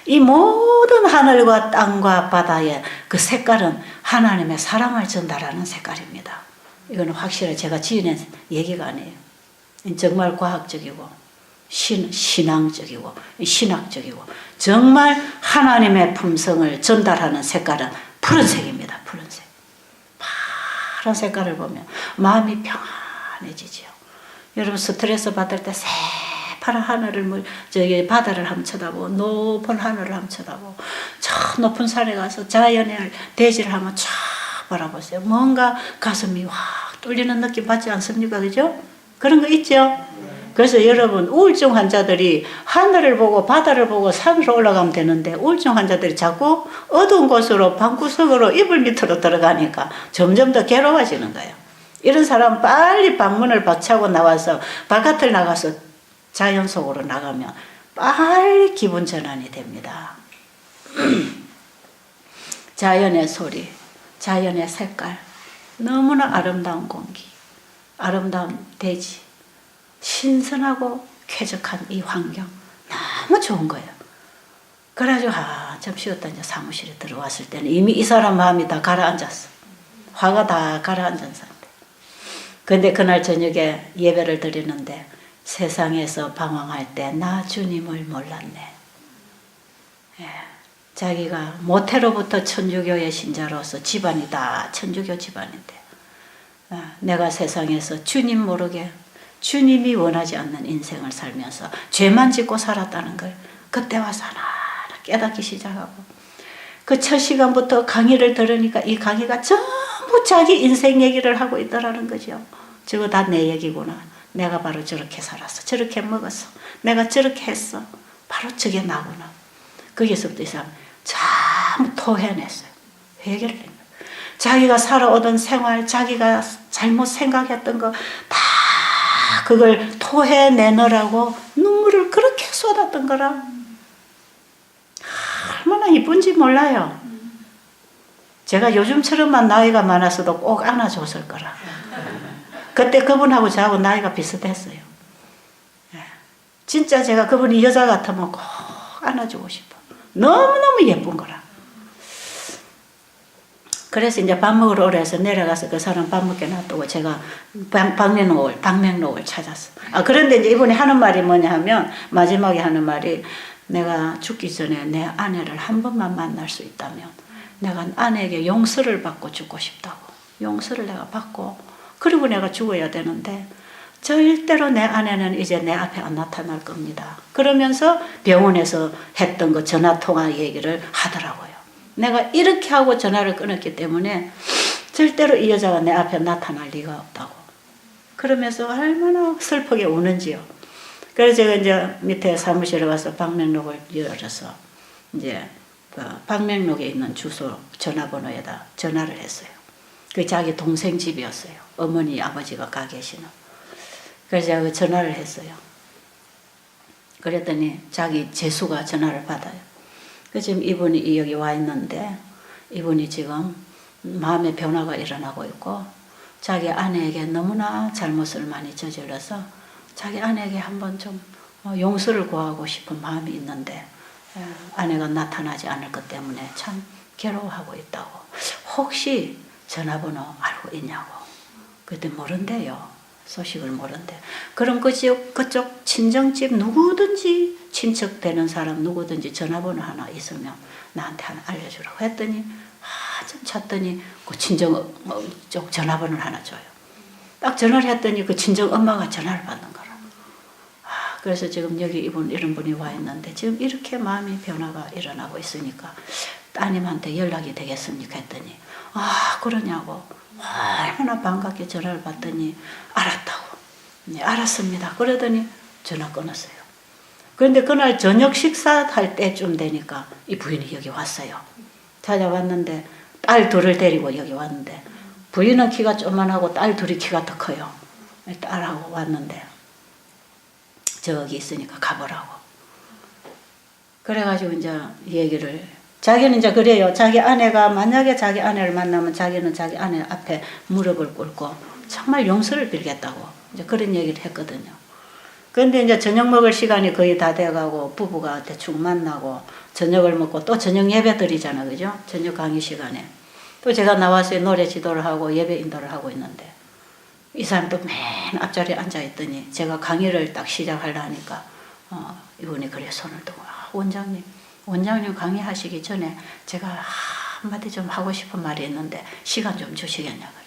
이 모든 하늘과 땅과 바다의 그 색깔은 하나님의 사랑을 전달하는 색깔입니다. 이거는 확실히 제가 지어낸 얘기가 아니에요. 정말 과학적이고 신앙적이고 신학적이고 정말 하나님의 품성을 전달하는 색깔은 푸른색입니다. 푸른색. 파란 색깔을 보면 마음이 평안해지죠. 여러분 스트레스 받을 때 새파란 하늘을 바다를 한번 쳐다보고 높은 하늘을 한번 쳐다보고 저 높은 산에 가서 자연의 대지를 한번 쫙 바라보세요. 뭔가 가슴이 확 뚫리는 느낌 받지 않습니까? 그죠? 그런 거 있죠? 그래서 여러분 우울증 환자들이 하늘을 보고 바다를 보고 산으로 올라가면 되는데 우울증 환자들이 자꾸 어두운 곳으로 방구석으로 이불 밑으로 들어가니까 점점 더 괴로워지는 거예요. 이런 사람 빨리 방문을 박차고 나와서 바깥을 나가서 자연 속으로 나가면 빨리 기분 전환이 됩니다. 자연의 소리, 자연의 색깔, 너무나 아름다운 공기, 아름다운 대지, 신선하고 쾌적한 이 환경 너무 좋은 거예요. 그래가지고 좀 쉬었다 이제 사무실에 들어왔을 때는 이미 이 사람 마음이 다 가라앉았어. 화가 다 가라앉은 상태. 근데 그날 저녁에 예배를 드리는데 세상에서 방황할 때 나 주님을 몰랐네. 예. 자기가 모태로부터 천주교의 신자로서 집안이 다 천주교 집안인데 내가 세상에서 주님 모르게 주님이 원하지 않는 인생을 살면서 죄만 짓고 살았다는 걸 그때 와서 하나 깨닫기 시작하고 그 첫 시간부터 강의를 들으니까 이 강의가 전부 자기 인생 얘기를 하고 있더라는 거죠. 저거 다 내 얘기구나. 내가 바로 저렇게 살았어. 저렇게 먹었어. 내가 저렇게 했어. 바로 저게 나구나. 거기서부터 이 사람 참 토해냈어요. 해결을 낸 거예요. 자기가 살아오던 생활, 자기가 잘못 생각했던 거 다 그걸 토해내느라고 눈물을 그렇게 쏟았던 거라. 얼마나 이쁜지 몰라요. 제가 요즘처럼만 나이가 많았어도 꼭 안아줬을 거라. 그때 그분하고 저하고 나이가 비슷했어요. 진짜 제가 그분이 여자 같으면 꼭 안아주고 싶어. 너무너무 예쁜 거라. 그래서 이제 밥 먹으러 오라 해서 내려가서 그 사람 밥 먹게 놔두고 제가 방맹록을 찾았어. 그런데 이제 이분이 하는 말이 뭐냐 하면 마지막에 하는 말이 내가 죽기 전에 내 아내를 한 번만 만날 수 있다면 내가 아내에게 용서를 받고 죽고 싶다고. 용서를 내가 받고 그리고 내가 죽어야 되는데 절대로 내 아내는 이제 내 앞에 안 나타날 겁니다. 그러면서 병원에서 했던 그 전화통화 얘기를 하더라고요. 내가 이렇게 하고 전화를 끊었기 때문에 절대로 이 여자가 내 앞에 나타날 리가 없다고. 그러면서 얼마나 슬프게 우는지요. 그래서 제가 이제 밑에 사무실에 가서 방명록을 열어서 이제 그 방명록에 있는 주소 전화번호에다 전화를 했어요. 그 자기 동생 집이었어요. 어머니 아버지가 가 계시는. 그래서 제가 그 전화를 했어요. 그랬더니 자기 재수가 전화를 받아요. 그래서 지금 이분이 여기 와 있는데 이분이 지금 마음의 변화가 일어나고 있고 자기 아내에게 너무나 잘못을 많이 저질러서 자기 아내에게 한번 좀 용서를 구하고 싶은 마음이 있는데 아내가 나타나지 않을 것 때문에 참 괴로워하고 있다고. 혹시 전화번호 알고 있냐고. 그때 모른대요. 소식을 모른대. 그럼 그쪽 친정집 누구든지 친척 되는 사람 누구든지 전화번호 하나 있으면 나한테 하나 알려주라고 했더니 한참 찾더니 그 친정 쪽 전화번호를 하나 줘요. 딱 전화를 했더니 그 친정 엄마가 전화를 받는 거라. 그래서 지금 여기 이런 분이 와 있는데 지금 이렇게 마음의 변화가 일어나고 있으니까 따님한테 연락이 되겠습니까 했더니 그러냐고 얼마나 반갑게 전화를 받더니 알았다고. 네, 알았습니다. 그러더니 전화 끊었어요. 그런데 그날 저녁 식사할 때쯤 되니까 이 부인이 여기 왔어요. 찾아왔는데 딸 둘을 데리고 여기 왔는데 부인은 키가 조그만하고 딸 둘이 키가 더 커요. 딸하고 왔는데 저기 있으니까 가보라고. 그래가지고 이제 얘기를 자기는 이제 그래요. 자기 아내가 만약에 자기 아내를 만나면 자기는 자기 아내 앞에 무릎을 꿇고 정말 용서를 빌겠다고 이제 그런 얘기를 했거든요. 그런데 이제 저녁 먹을 시간이 거의 다 돼가고 부부가 대충 만나고 저녁을 먹고 또 저녁 예배 드리잖아, 그죠? 저녁 강의 시간에 또 제가 나와서 노래 지도를 하고 예배 인도를 하고 있는데 이 사람도 맨 앞자리에 앉아 있더니 제가 강의를 딱 시작하려니까 이분이 그래 손을 들고 원장님 강의하시기 전에 제가 한마디 좀 하고 싶은 말이 있는데 시간 좀 주시겠냐 그래.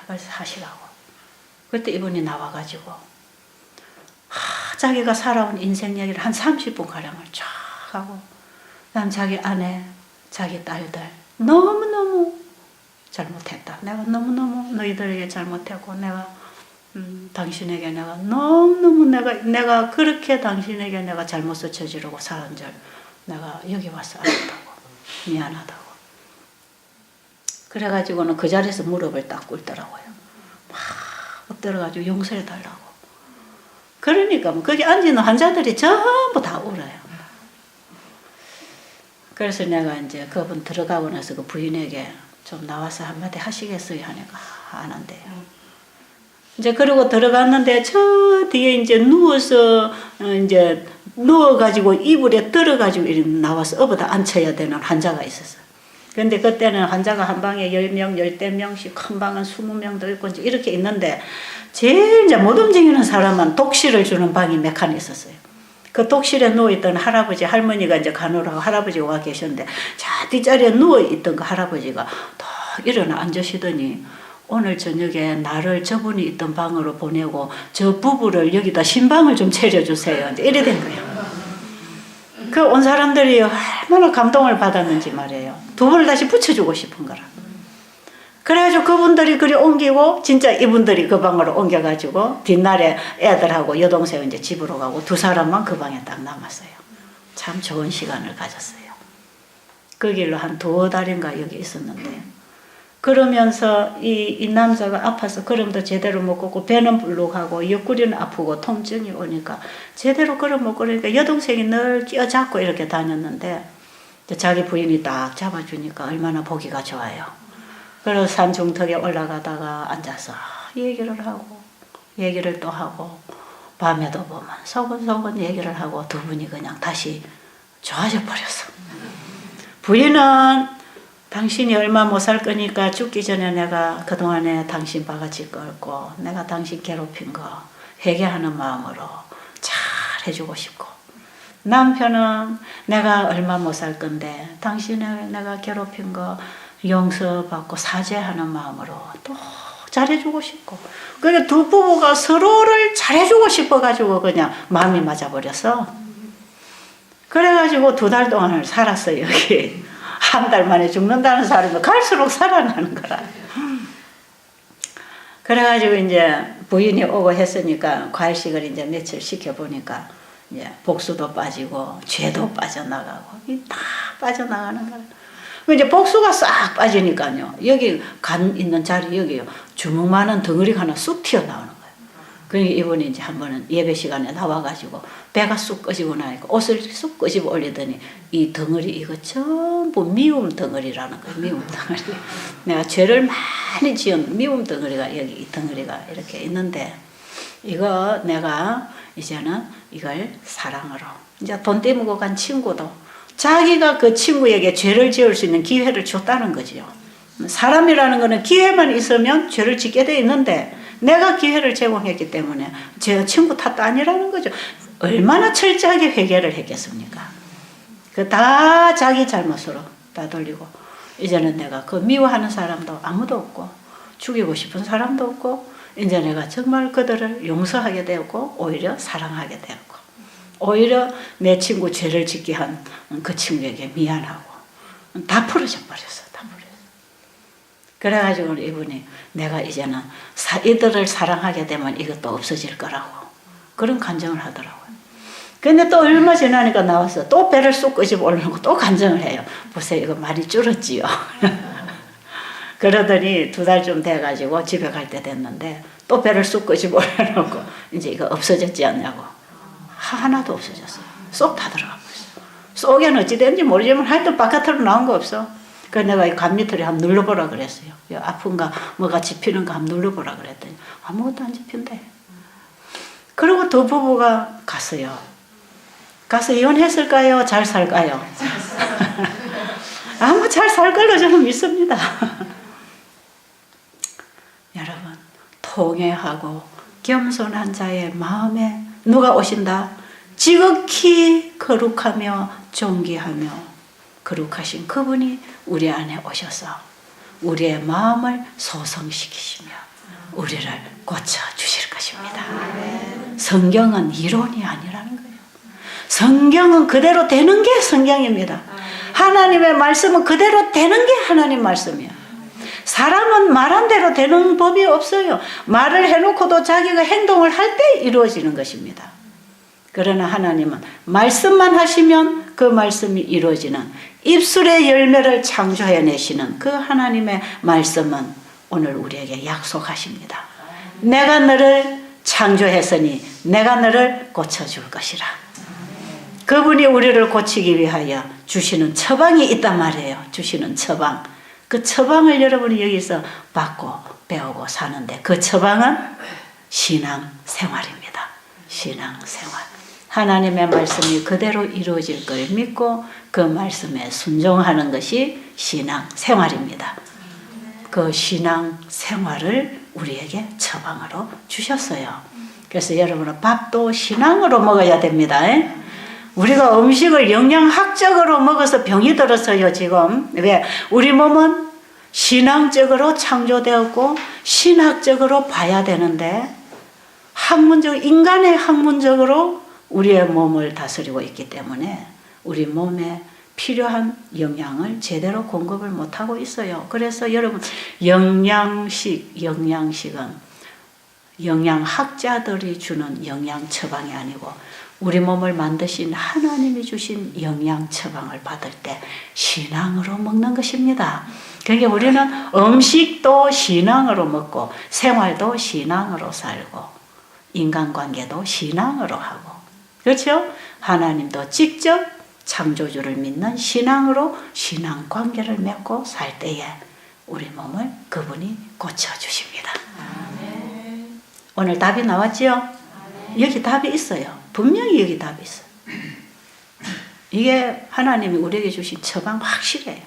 그래서 하시라고. 그때 이분이 나와가지고 자기가 살아온 인생 얘기를 한 30분가량을 쫙 하고 그다음 자기 아내, 자기 딸들 너무너무 잘못했다. 내가 너무너무 너희들에게 잘못했고 내가 당신에게 내가 너무너무 내가 그렇게 당신에게 내가 잘못을 저지르고 살은 줄 내가 여기 와서 알았다고. 미안하다고. 그래가지고는 그 자리에서 무릎을 딱 꿇더라고요. 막 엎드려가지고 용서해달라고. 그러니까 뭐 거기 앉아있는 환자들이 전부 다 울어요. 그래서 내가 이제 그분 들어가고 나서 그 부인에게 좀 나와서 한마디 하시겠어요 하니까 안 한대요. 이제 그러고 들어갔는데 저 뒤에 이제 누워서 이제 누워가지고 이불에 들어가지고 이렇게 나와서 업어다 앉혀야 되는 환자가 있었어요. 근데 그때는 환자가 한 방에 10명, 10대명씩 큰 방은 20명도 있고 이제 이렇게 있는데 제일 이제 못 움직이는 사람은 독실을 주는 방이 몇 칸 있었어요. 그 독실에 누워있던 할아버지, 할머니가 이제 간호라고 할아버지가 와 계셨는데 자 뒷자리에 누워있던 그 할아버지가 더 일어나 앉으시더니 오늘 저녁에 나를 저분이 있던 방으로 보내고 저 부부를 여기다 신방을 좀 차려주세요. 이제 이래 된 거예요. 그 온 사람들이 얼마나 감동을 받았는지 말이에요. 두 분을 다시 붙여주고 싶은 거라. 그래가지고 그분들이 그리 옮기고 진짜 이분들이 그 방으로 옮겨가지고 뒷날에 애들하고 여동생 이제 집으로 가고 두 사람만 그 방에 딱 남았어요. 참 좋은 시간을 가졌어요. 그 길로 한 2달인가 여기 있었는데 그러면서 이 남자가 아파서 걸음도 제대로 못 걷고 배는 불룩하고 옆구리는 아프고 통증이 오니까 제대로 걸음 못 걸으니까 여동생이 늘 끼어잡고 이렇게 다녔는데 자기 부인이 딱 잡아주니까 얼마나 보기가 좋아요. 그래서 산중턱에 올라가다가 앉아서 얘기를 하고 얘기를 또 하고 밤에도 보면 소곤소곤 얘기를 하고 두 분이 그냥 다시 좋아져 버렸어. 부인은 당신이 얼마 못 살 거니까 죽기 전에 내가 그동안에 당신 바가지 긁고 내가 당신 괴롭힌 거 회개하는 마음으로 잘 해주고 싶고 남편은 내가 얼마 못 살 건데 당신의 내가 괴롭힌 거 용서받고 사죄하는 마음으로 또 잘해주고 싶고 그러니까 두 부부가 서로를 잘해주고 싶어가지고 그냥 마음이 맞아버렸어. 그래가지고 2달 동안을 살았어요 여기. 한 달 만에 죽는다는 사람은 갈수록 살아나는 거라. 그래가지고 이제 부인이 오고 했으니까 과일식을 이제 며칠 시켜보니까 이제 복수도 빠지고 죄도 빠져나가고 다 빠져나가는 거라. 이제 복수가 싹 빠지니까요. 여기 간 있는 자리 여기요. 주먹만한 덩어리가 하나 쑥 튀어나오는 거예요. 그러니까 이분이 이제 한 번은 예배 시간에 나와가지고 배가 쑥 꺼지고 나니까 옷을 쑥 꺼집어 올리더니 이 덩어리 이거 전부 미움 덩어리라는 거예요. 미움 덩어리. 내가 죄를 많이 지은 미움 덩어리가 여기 이 덩어리가 이렇게 있는데 이거 내가 이제는 이걸 사랑으로 이제 돈 떼먹고 간 친구도 자기가 그 친구에게 죄를 지을 수 있는 기회를 줬다는 거지요. 사람이라는 거는 기회만 있으면 죄를 짓게 돼 있는데 내가 기회를 제공했기 때문에 제 친구 탓도 아니라는 거죠. 얼마나 철저하게 회개를 했겠습니까? 그 다 자기 잘못으로 다 돌리고 이제는 내가 그 미워하는 사람도 아무도 없고 죽이고 싶은 사람도 없고 이제 내가 정말 그들을 용서하게 되었고 오히려 사랑하게 되었고 오히려 내 친구 죄를 짓게 한 그 친구에게 미안하고 다 풀어져 버렸어. 다 풀어져. 그래가지고 이분이 내가 이제는 이들을 사랑하게 되면 이것도 없어질 거라고 그런 간증을 하더라고요. 근데 또 얼마 지나니까 나와서 또 배를 쏙 끄집어 올리고 또 간증을 해요. 보세요, 이거 많이 줄었지요. 그러더니 2달쯤 돼가지고 집에 갈 때 됐는데 또 배를 쏙 끄집어 올려놓고 이제 이거 없어졌지 않냐고. 하나도 없어졌어요. 쏙 다 들어가 버렸어. 속에는 어찌 됐는지 모르지만 하여튼 바깥으로 나온 거 없어. 그래서 내가 이 간 밑을 한번 눌러보라 그랬어요. 아픈가 뭐가 집히는가 한번 눌러보라 그랬더니 아무것도 안 집힌대. 그리고 두 부부가 갔어요. 가서 이혼했을까요? 잘 살까요? 아마 잘 살 걸로 저는 믿습니다. 여러분, 통회하고 겸손한 자의 마음에 누가 오신다? 지극히 거룩하며 존귀하며 거룩하신 그분이 우리 안에 오셔서 우리의 마음을 소성시키시며 우리를 고쳐주실 것입니다. 성경은 이론이 아니라는 거예요. 성경은 그대로 되는 게 성경입니다. 하나님의 말씀은 그대로 되는 게 하나님 말씀이에요. 사람은 말한 대로 되는 법이 없어요. 말을 해놓고도 자기가 행동을 할 때 이루어지는 것입니다. 그러나 하나님은 말씀만 하시면 그 말씀이 이루어지는 입술의 열매를 창조해내시는 그 하나님의 말씀은 오늘 우리에게 약속하십니다. 내가 너를 창조했으니 내가 너를 고쳐줄 것이라. 그분이 우리를 고치기 위하여 주시는 처방이 있단 말이에요. 주시는 처방. 그 처방을 여러분이 여기서 받고 배우고 사는데 그 처방은 신앙생활입니다. 신앙생활. 하나님의 말씀이 그대로 이루어질 걸 믿고 그 말씀에 순종하는 것이 신앙생활입니다. 그 신앙생활을 우리에게 처방으로 주셨어요. 그래서 여러분은 밥도 신앙으로 먹어야 됩니다. 우리가 음식을 영양학적으로 먹어서 병이 들었어요, 지금. 왜? 우리 몸은 신앙적으로 창조되었고 신학적으로 봐야 되는데 인간의 학문적으로 우리의 몸을 다스리고 있기 때문에 우리 몸에 필요한 영양을 제대로 공급을 못하고 있어요. 그래서 여러분 영양식은 영양학자들이 주는 영양 처방이 아니고 우리 몸을 만드신 하나님이 주신 영양 처방을 받을 때 신앙으로 먹는 것입니다. 그러니까 우리는 음식도 신앙으로 먹고 생활도 신앙으로 살고 인간관계도 신앙으로 하고 그렇죠? 하나님도 직접 창조주를 믿는 신앙으로 신앙관계를 맺고 살 때에 우리 몸을 그분이 고쳐주십니다. 오늘 답이 나왔지요? 여기 답이 있어요. 분명히 여기 답이 있어요. 이게 하나님이 우리에게 주신 처방 확실해요.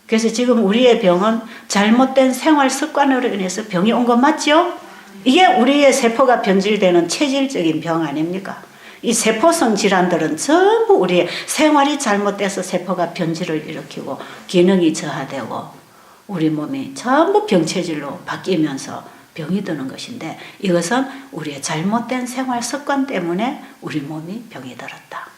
그래서 지금 우리의 병은 잘못된 생활 습관으로 인해서 병이 온 거 맞죠? 이게 우리의 세포가 변질되는 체질적인 병 아닙니까? 이 세포성 질환들은 전부 우리의 생활이 잘못돼서 세포가 변질을 일으키고 기능이 저하되고 우리 몸이 전부 병체질로 바뀌면서 병이 드는 것인데 이것은 우리의 잘못된 생활 습관 때문에 우리 몸이 병이 들었다.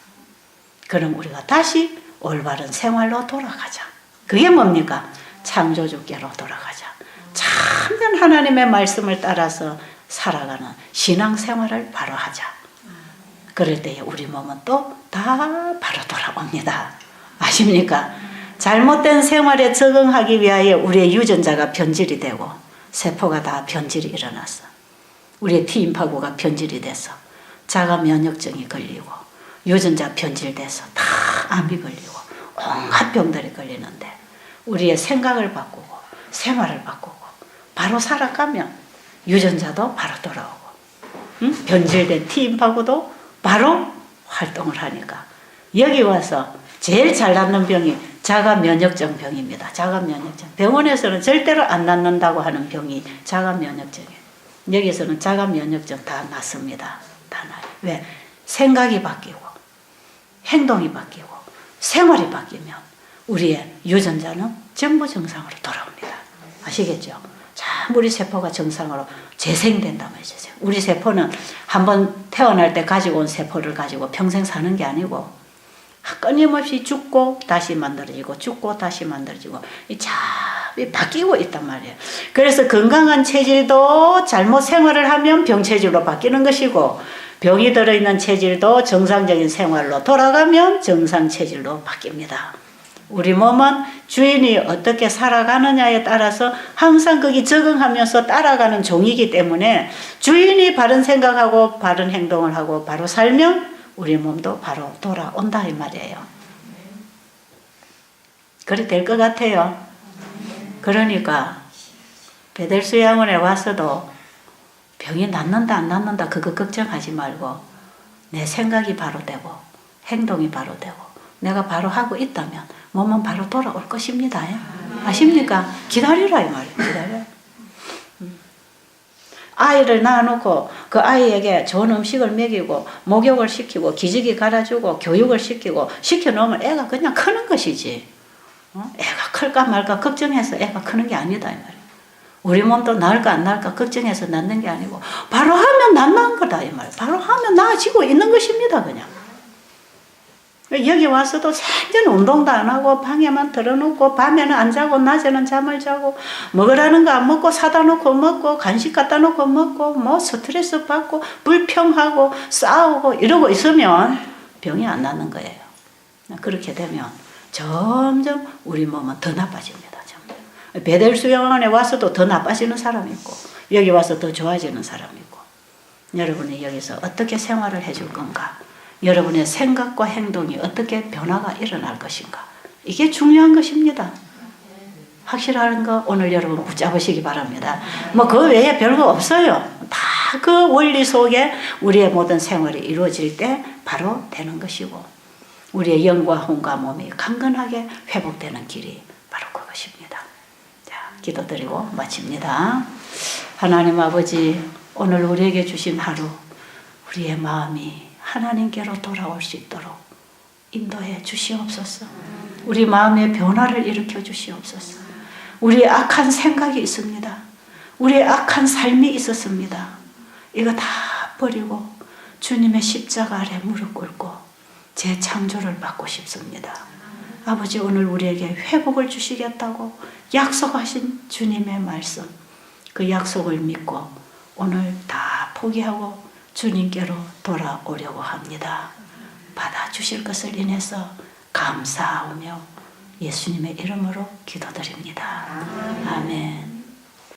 그럼 우리가 다시 올바른 생활로 돌아가자. 그게 뭡니까? 창조주께로 돌아가자. 참된 하나님의 말씀을 따라서 살아가는 신앙생활을 바로 하자. 그럴 때에 우리 몸은 또 다 바로 돌아옵니다. 아십니까? 잘못된 생활에 적응하기 위하여 우리의 유전자가 변질이 되고 세포가 다 변질이 일어났어. 우리의 T임파구가 변질이 돼서 자가 면역증이 걸리고 유전자 변질돼서 다 암이 걸리고 온갖 병들이 걸리는데 우리의 생각을 바꾸고 생활을 바꾸고 바로 살아가면 유전자도 바로 돌아오고 변질된 T임파구도 바로 활동을 하니까 여기 와서 제일 잘 낫는 병이 자가 면역증 병입니다. 자가 면역증. 병원에서는 절대로 안 낫는다고 하는 병이 자가 면역증이에요. 여기서는 자가 면역증 다 낫습니다. 다 나요. 왜? 생각이 바뀌고 행동이 바뀌고 생활이 바뀌면 우리의 유전자는 전부 정상으로 돌아옵니다. 아시겠죠? 참 우리 세포가 정상으로 재생된단 말이죠. 우리 세포는 한번 태어날 때 가지고 온 세포를 가지고 평생 사는 게 아니고 끊임없이 죽고 다시 만들어지고 죽고 다시 만들어지고 참 바뀌고 있단 말이에요. 그래서 건강한 체질도 잘못 생활을 하면 병체질로 바뀌는 것이고 병이 들어있는 체질도 정상적인 생활로 돌아가면 정상 체질로 바뀝니다. 우리 몸은 주인이 어떻게 살아가느냐에 따라서 항상 거기 적응하면서 따라가는 종이기 때문에 주인이 바른 생각하고 바른 행동을 하고 바로 살면 우리 몸도 바로 돌아온다 이 말이에요. 그래 될 것 같아요. 그러니까 베델수양원에 와서도 병이 낫는다 안 낫는다 그거 걱정하지 말고 내 생각이 바로 되고 행동이 바로 되고 내가 바로 하고 있다면 몸은 바로 돌아올 것입니다. 아십니까? 기다리라 이 말이에요. 기다려. 아이를 낳아놓고 그 아이에게 좋은 음식을 먹이고 목욕을 시키고 기저귀 갈아주고 교육을 시켜놓으면 애가 그냥 크는 것이지. 애가 클까 말까 걱정해서 애가 크는 게 아니다 이 말이에요. 우리 몸도 나을까 안 나을까 걱정해서 낳는 게 아니고 바로 하면 낫는 거다 이 말이에요. 바로 하면 나아지고 있는 것입니다 그냥. 여기 와서도 생전 운동도 안 하고 방에만 들어놓고 밤에는 안 자고 낮에는 잠을 자고 먹으라는 거 안 먹고 사다 놓고 먹고 간식 갖다 놓고 먹고 뭐 스트레스 받고 불평하고 싸우고 이러고 있으면 병이 안 낫는 거예요. 그렇게 되면 점점 우리 몸은 더 나빠집니다. 베델수양원에 와서도 더 나빠지는 사람이 있고 여기 와서 더 좋아지는 사람이 있고 여러분이 여기서 어떻게 생활을 해줄 건가 여러분의 생각과 행동이 어떻게 변화가 일어날 것인가. 이게 중요한 것입니다. 확실한 거 오늘 여러분 붙잡으시기 바랍니다. 뭐 그 외에 별거 없어요. 다 그 원리 속에 우리의 모든 생활이 이루어질 때 바로 되는 것이고 우리의 영과 혼과 몸이 강건하게 회복되는 길이 바로 그것입니다. 자, 기도드리고 마칩니다. 하나님 아버지, 오늘 우리에게 주신 하루 우리의 마음이 하나님께로 돌아올 수 있도록 인도해 주시옵소서. 우리 마음의 변화를 일으켜 주시옵소서. 우리의 악한 생각이 있습니다. 우리의 악한 삶이 있었습니다. 이거 다 버리고 주님의 십자가 아래 무릎 꿇고 재창조를 받고 싶습니다. 아버지, 오늘 우리에게 회복을 주시겠다고 약속하신 주님의 말씀, 그 약속을 믿고 오늘 다 포기하고 주님께로 돌아오려고 합니다. 받아주실 것을 인해서 감사하며 예수님의 이름으로 기도드립니다. 아멘.